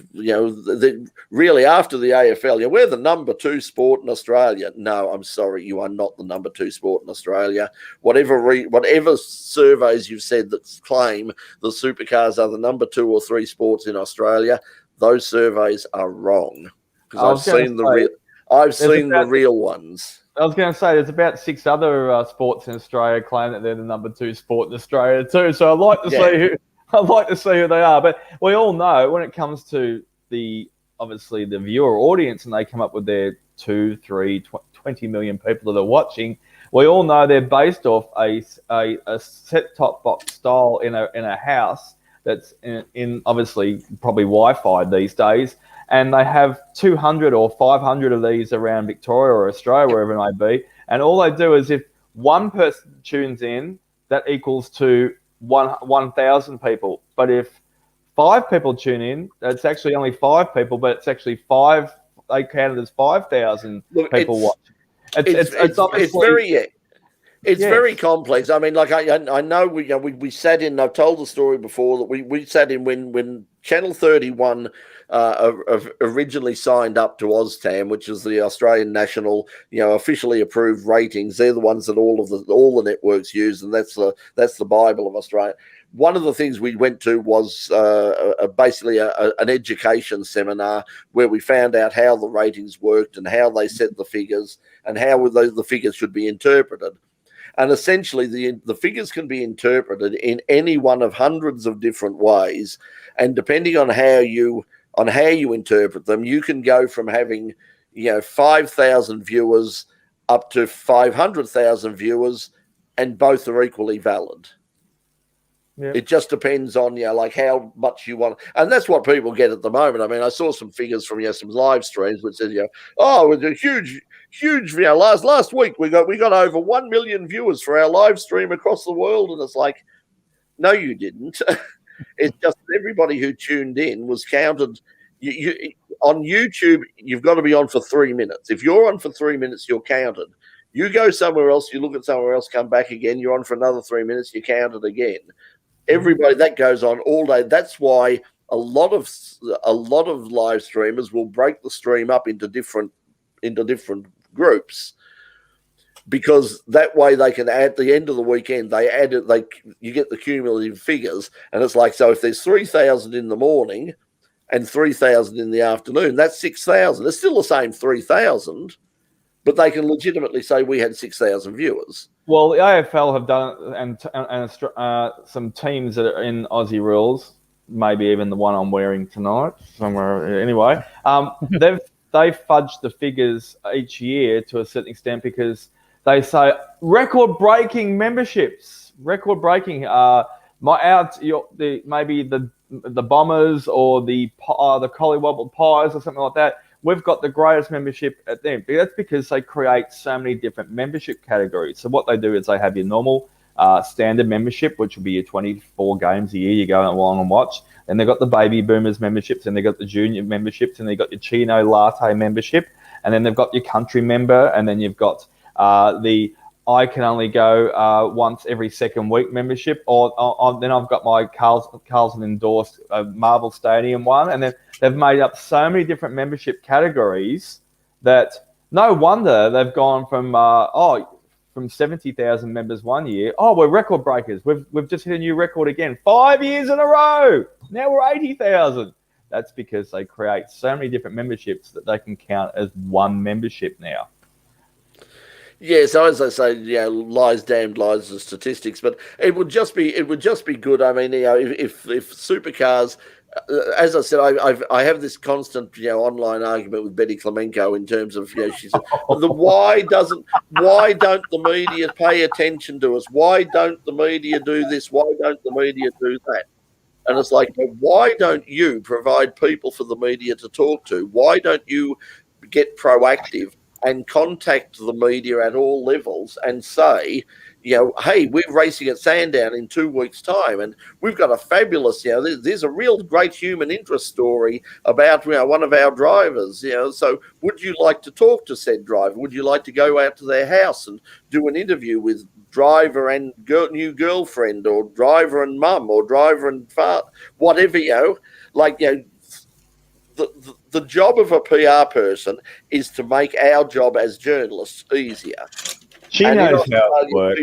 really after the AFL, we're the number 2 sport in Australia. No, I'm sorry, you are not the number 2 sport in Australia. Whatever surveys you've said that claim the supercars are the number 2 or 3 sports in Australia, those surveys are wrong. Because I've seen the real ones. I was going to say, there's about 6 other sports in Australia claim that they're the number 2 sport in Australia too. So I'd like to see who they are. But we all know when it comes to obviously the viewer audience, and they come up with their 2, 3, 20 million people that are watching. We all know they're based off a set-top box style in a house that's in obviously probably Wi-Fi these days. And they have 200 or 500 of these around Victoria or Australia, wherever it may be. And all they do is if one person tunes in, that equals to 1,000 people. But if 5 people tune in, that's actually only 5 people, but it's actually they count it as 5,000 people watching. It's very complex. I mean, like I know we sat in. I've told the story before that we sat in when Channel 31 originally signed up to OzTAM, which is the Australian national, officially approved ratings. They're the ones that all the networks use, and that's the Bible of Australia. One of the things we went to was basically an education seminar where we found out how the ratings worked and how they set the figures and how the figures should be interpreted. And essentially, the figures can be interpreted in any one of hundreds of different ways, and depending on how you interpret them, you can go from having 5,000 viewers up to 500,000 viewers, and both are equally valid. Yep. It just depends on like how much you want, and that's what people get at the moment. I mean, I saw some figures from some live streams which said, it was a huge. Last week we got over 1 million viewers for our live stream across the world, and it's like, no, you didn't. It's just everybody who tuned in was counted. You on YouTube, you've got to be on for 3 minutes. If you're on for 3 minutes, you're counted. You go somewhere else, you look at somewhere else, come back again, you're on for another 3 minutes, you're counted again. Everybody, that goes on all day. That's why a lot of live streamers will break the stream up into different groups, because that way they can add the end of the weekend. They add it. You get the cumulative figures, and it's like, so if there's 3,000 in the morning and 3,000 in the afternoon, that's 6,000. It's still the same 3,000, but they can legitimately say we had 6,000 viewers. Well, the AFL have done it, and some teams that are in Aussie rules, maybe even the one I'm wearing tonight somewhere. Anyway, they fudge the figures each year to a certain extent, because they say record-breaking memberships, maybe the Bombers or the Collywobble Pies or something like that. We've got the greatest membership at them. That's because they create so many different membership categories. So what they do is they have your normal standard membership, which will be your 24 games a year you go along and watch. Then they've got the baby boomers memberships, and they've got the junior memberships, and they've got your Chino Latte membership, and then they've got your country member, and then you've got the I can only go once every second week membership, or then I've got my Carlson endorsed Marvel Stadium one, and then they've made up so many different membership categories that no wonder they've gone from 70,000 members one year. Oh, we're record breakers. We've just hit a new record again. 5 years in a row. Now we're 80,000. That's because they create so many different memberships that they can count as one membership now. Yeah, so as I say, lies, damned lies, the statistics, but it would just be good. I mean, if supercars, as I said, I have this constant online argument with Betty Clemenko in terms of she said, why don't the media pay attention to us? Why don't the media do this? Why don't the media do that? And it's like, why don't you provide people for the media to talk to? Why don't you get proactive and contact the media at all levels and say, hey, we're racing at Sandown in 2 weeks' time, and we've got a fabulous, there's a real great human interest story about one of our drivers, so would you like to talk to said driver? Would you like to go out to their house and do an interview with driver and new girlfriend, or driver and mum, or driver and father, whatever, the job of a PR person is to make our job as journalists easier. She knows how it works.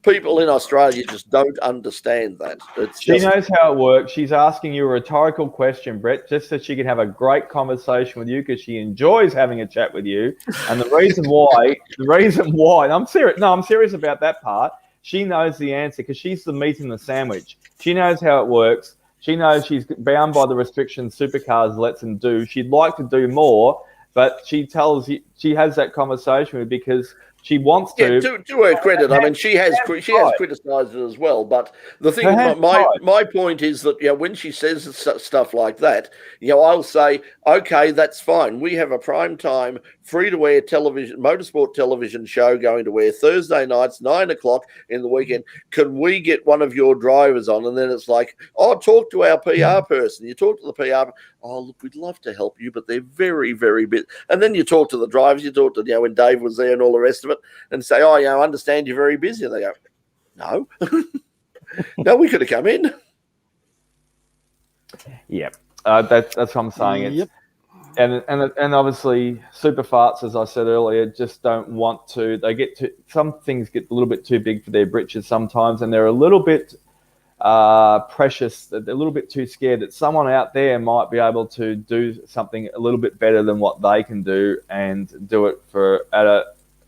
People in Australia just don't understand that. She knows how it works. She's asking you a rhetorical question, Brett, just so she can have a great conversation with you, because she enjoys having a chat with you. And the reason why, and I'm serious about that part. She knows the answer because she's the meat in the sandwich. She knows how it works. She knows she's bound by the restrictions supercars lets them do. She'd like to do more, but she tells you, she has that conversation with because she wants to. Yeah, to her credit, I mean, she has criticised it as well. But the thing, my point is that when she says stuff like that, I'll say, okay, that's fine. We have a prime time, free-to-air television, motorsport television show going to air Thursday nights, 9 o'clock in the weekend. Can we get one of your drivers on? And then it's like, talk to our PR person. You talk to the PR. Oh, look, we'd love to help you, but they're very, very busy. And then you talk to the drivers. You talk to when Dave was there and all the rest of it, and say, I understand you're very busy. And they go, no, no, we could have come in. Yeah, that's what I'm saying. Yep. And obviously, super farts, as I said earlier, just don't want to. Some things get a little bit too big for their britches sometimes, and they're a little bit precious. They're a little bit too scared that someone out there might be able to do something a little bit better than what they can do, and do it for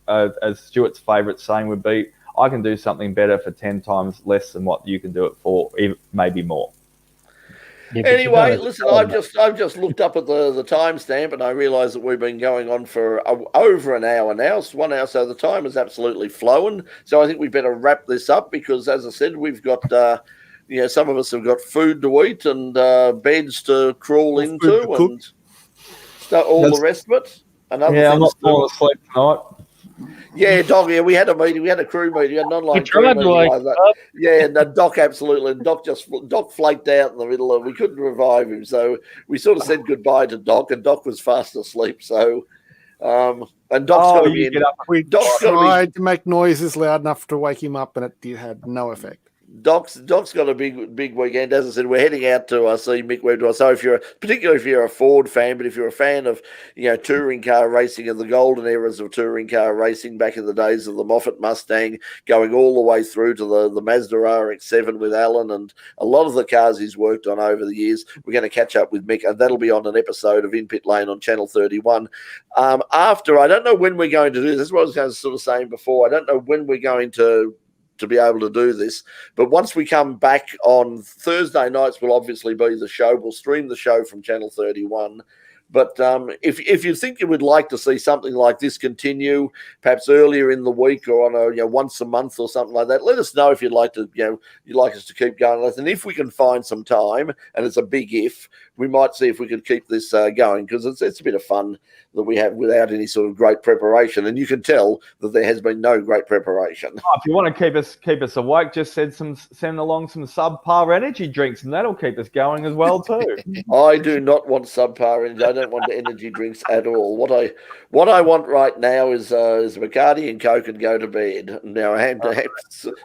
as Stuart's favourite saying would be, I can do something better for 10 times less than what you can do it for, even maybe more. Yeah, anyway, listen, I've just looked up at the timestamp, and I realise that we've been going on for over an hour now. It's 1 hour, so the time is absolutely flowing. So I think we better wrap this up because, as I said, we've got some of us have got food to eat and beds to crawl into, and all the rest of it. And other things I'm not falling asleep tonight. Yeah, Doc. Yeah, we had a meeting. We had a crew meeting. We had an online crew meeting like that. Yeah, and Doc absolutely. And Doc flaked out in the middle, and we couldn't revive him. So we sort of said goodbye to Doc, and Doc was fast asleep. So, and Doc's got to be in. We tried to make noises loud enough to wake him up, and it had no effect. Doc's got a big weekend. As I said, we're heading out to see Mick Webb. So particularly if you're a Ford fan, but if you're a fan of touring car racing and the golden eras of touring car racing back in the days of the Moffat Mustang, going all the way through to the Mazda RX-7 with Alan and a lot of the cars he's worked on over the years, we're going to catch up with Mick, and that'll be on an episode of In Pit Lane on Channel 31. After, I don't know when we're going to do this. That's what I was going to sort of saying before. I don't know when we're going to be able to do this, but once we come back on Thursday nights will obviously be the show. We'll stream the show from Channel 31. But if you think you would like to see something like this continue, perhaps earlier in the week or on a once a month or something like that, let us know if you'd like to you'd like us to keep going. And if we can find some time, and it's a big if, we might see if we could keep this going, because it's a bit of fun that we have without any sort of great preparation, and you can tell that there has been no great preparation. If you want to keep us awake, just send along some subpar energy drinks, and that'll keep us going as well too. I do not want subpar energy. I don't want energy drinks at all. What I want right now is Bacardi and Coke and go to bed. Now I have to have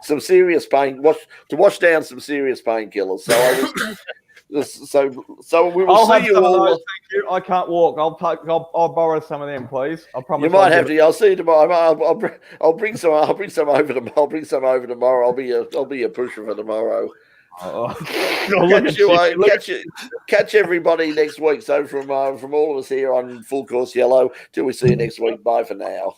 some serious wash down some serious painkillers. So so we will see you all. Thank you. I can't walk. I'll borrow some of them, please. I promise. You might have to. I'll see you tomorrow. I'll bring some. I'll bring some over tomorrow. I'll be a pusher for tomorrow. Catch everybody next week. So from all of us here on Full Course Yellow, till we see you next week. Bye for now.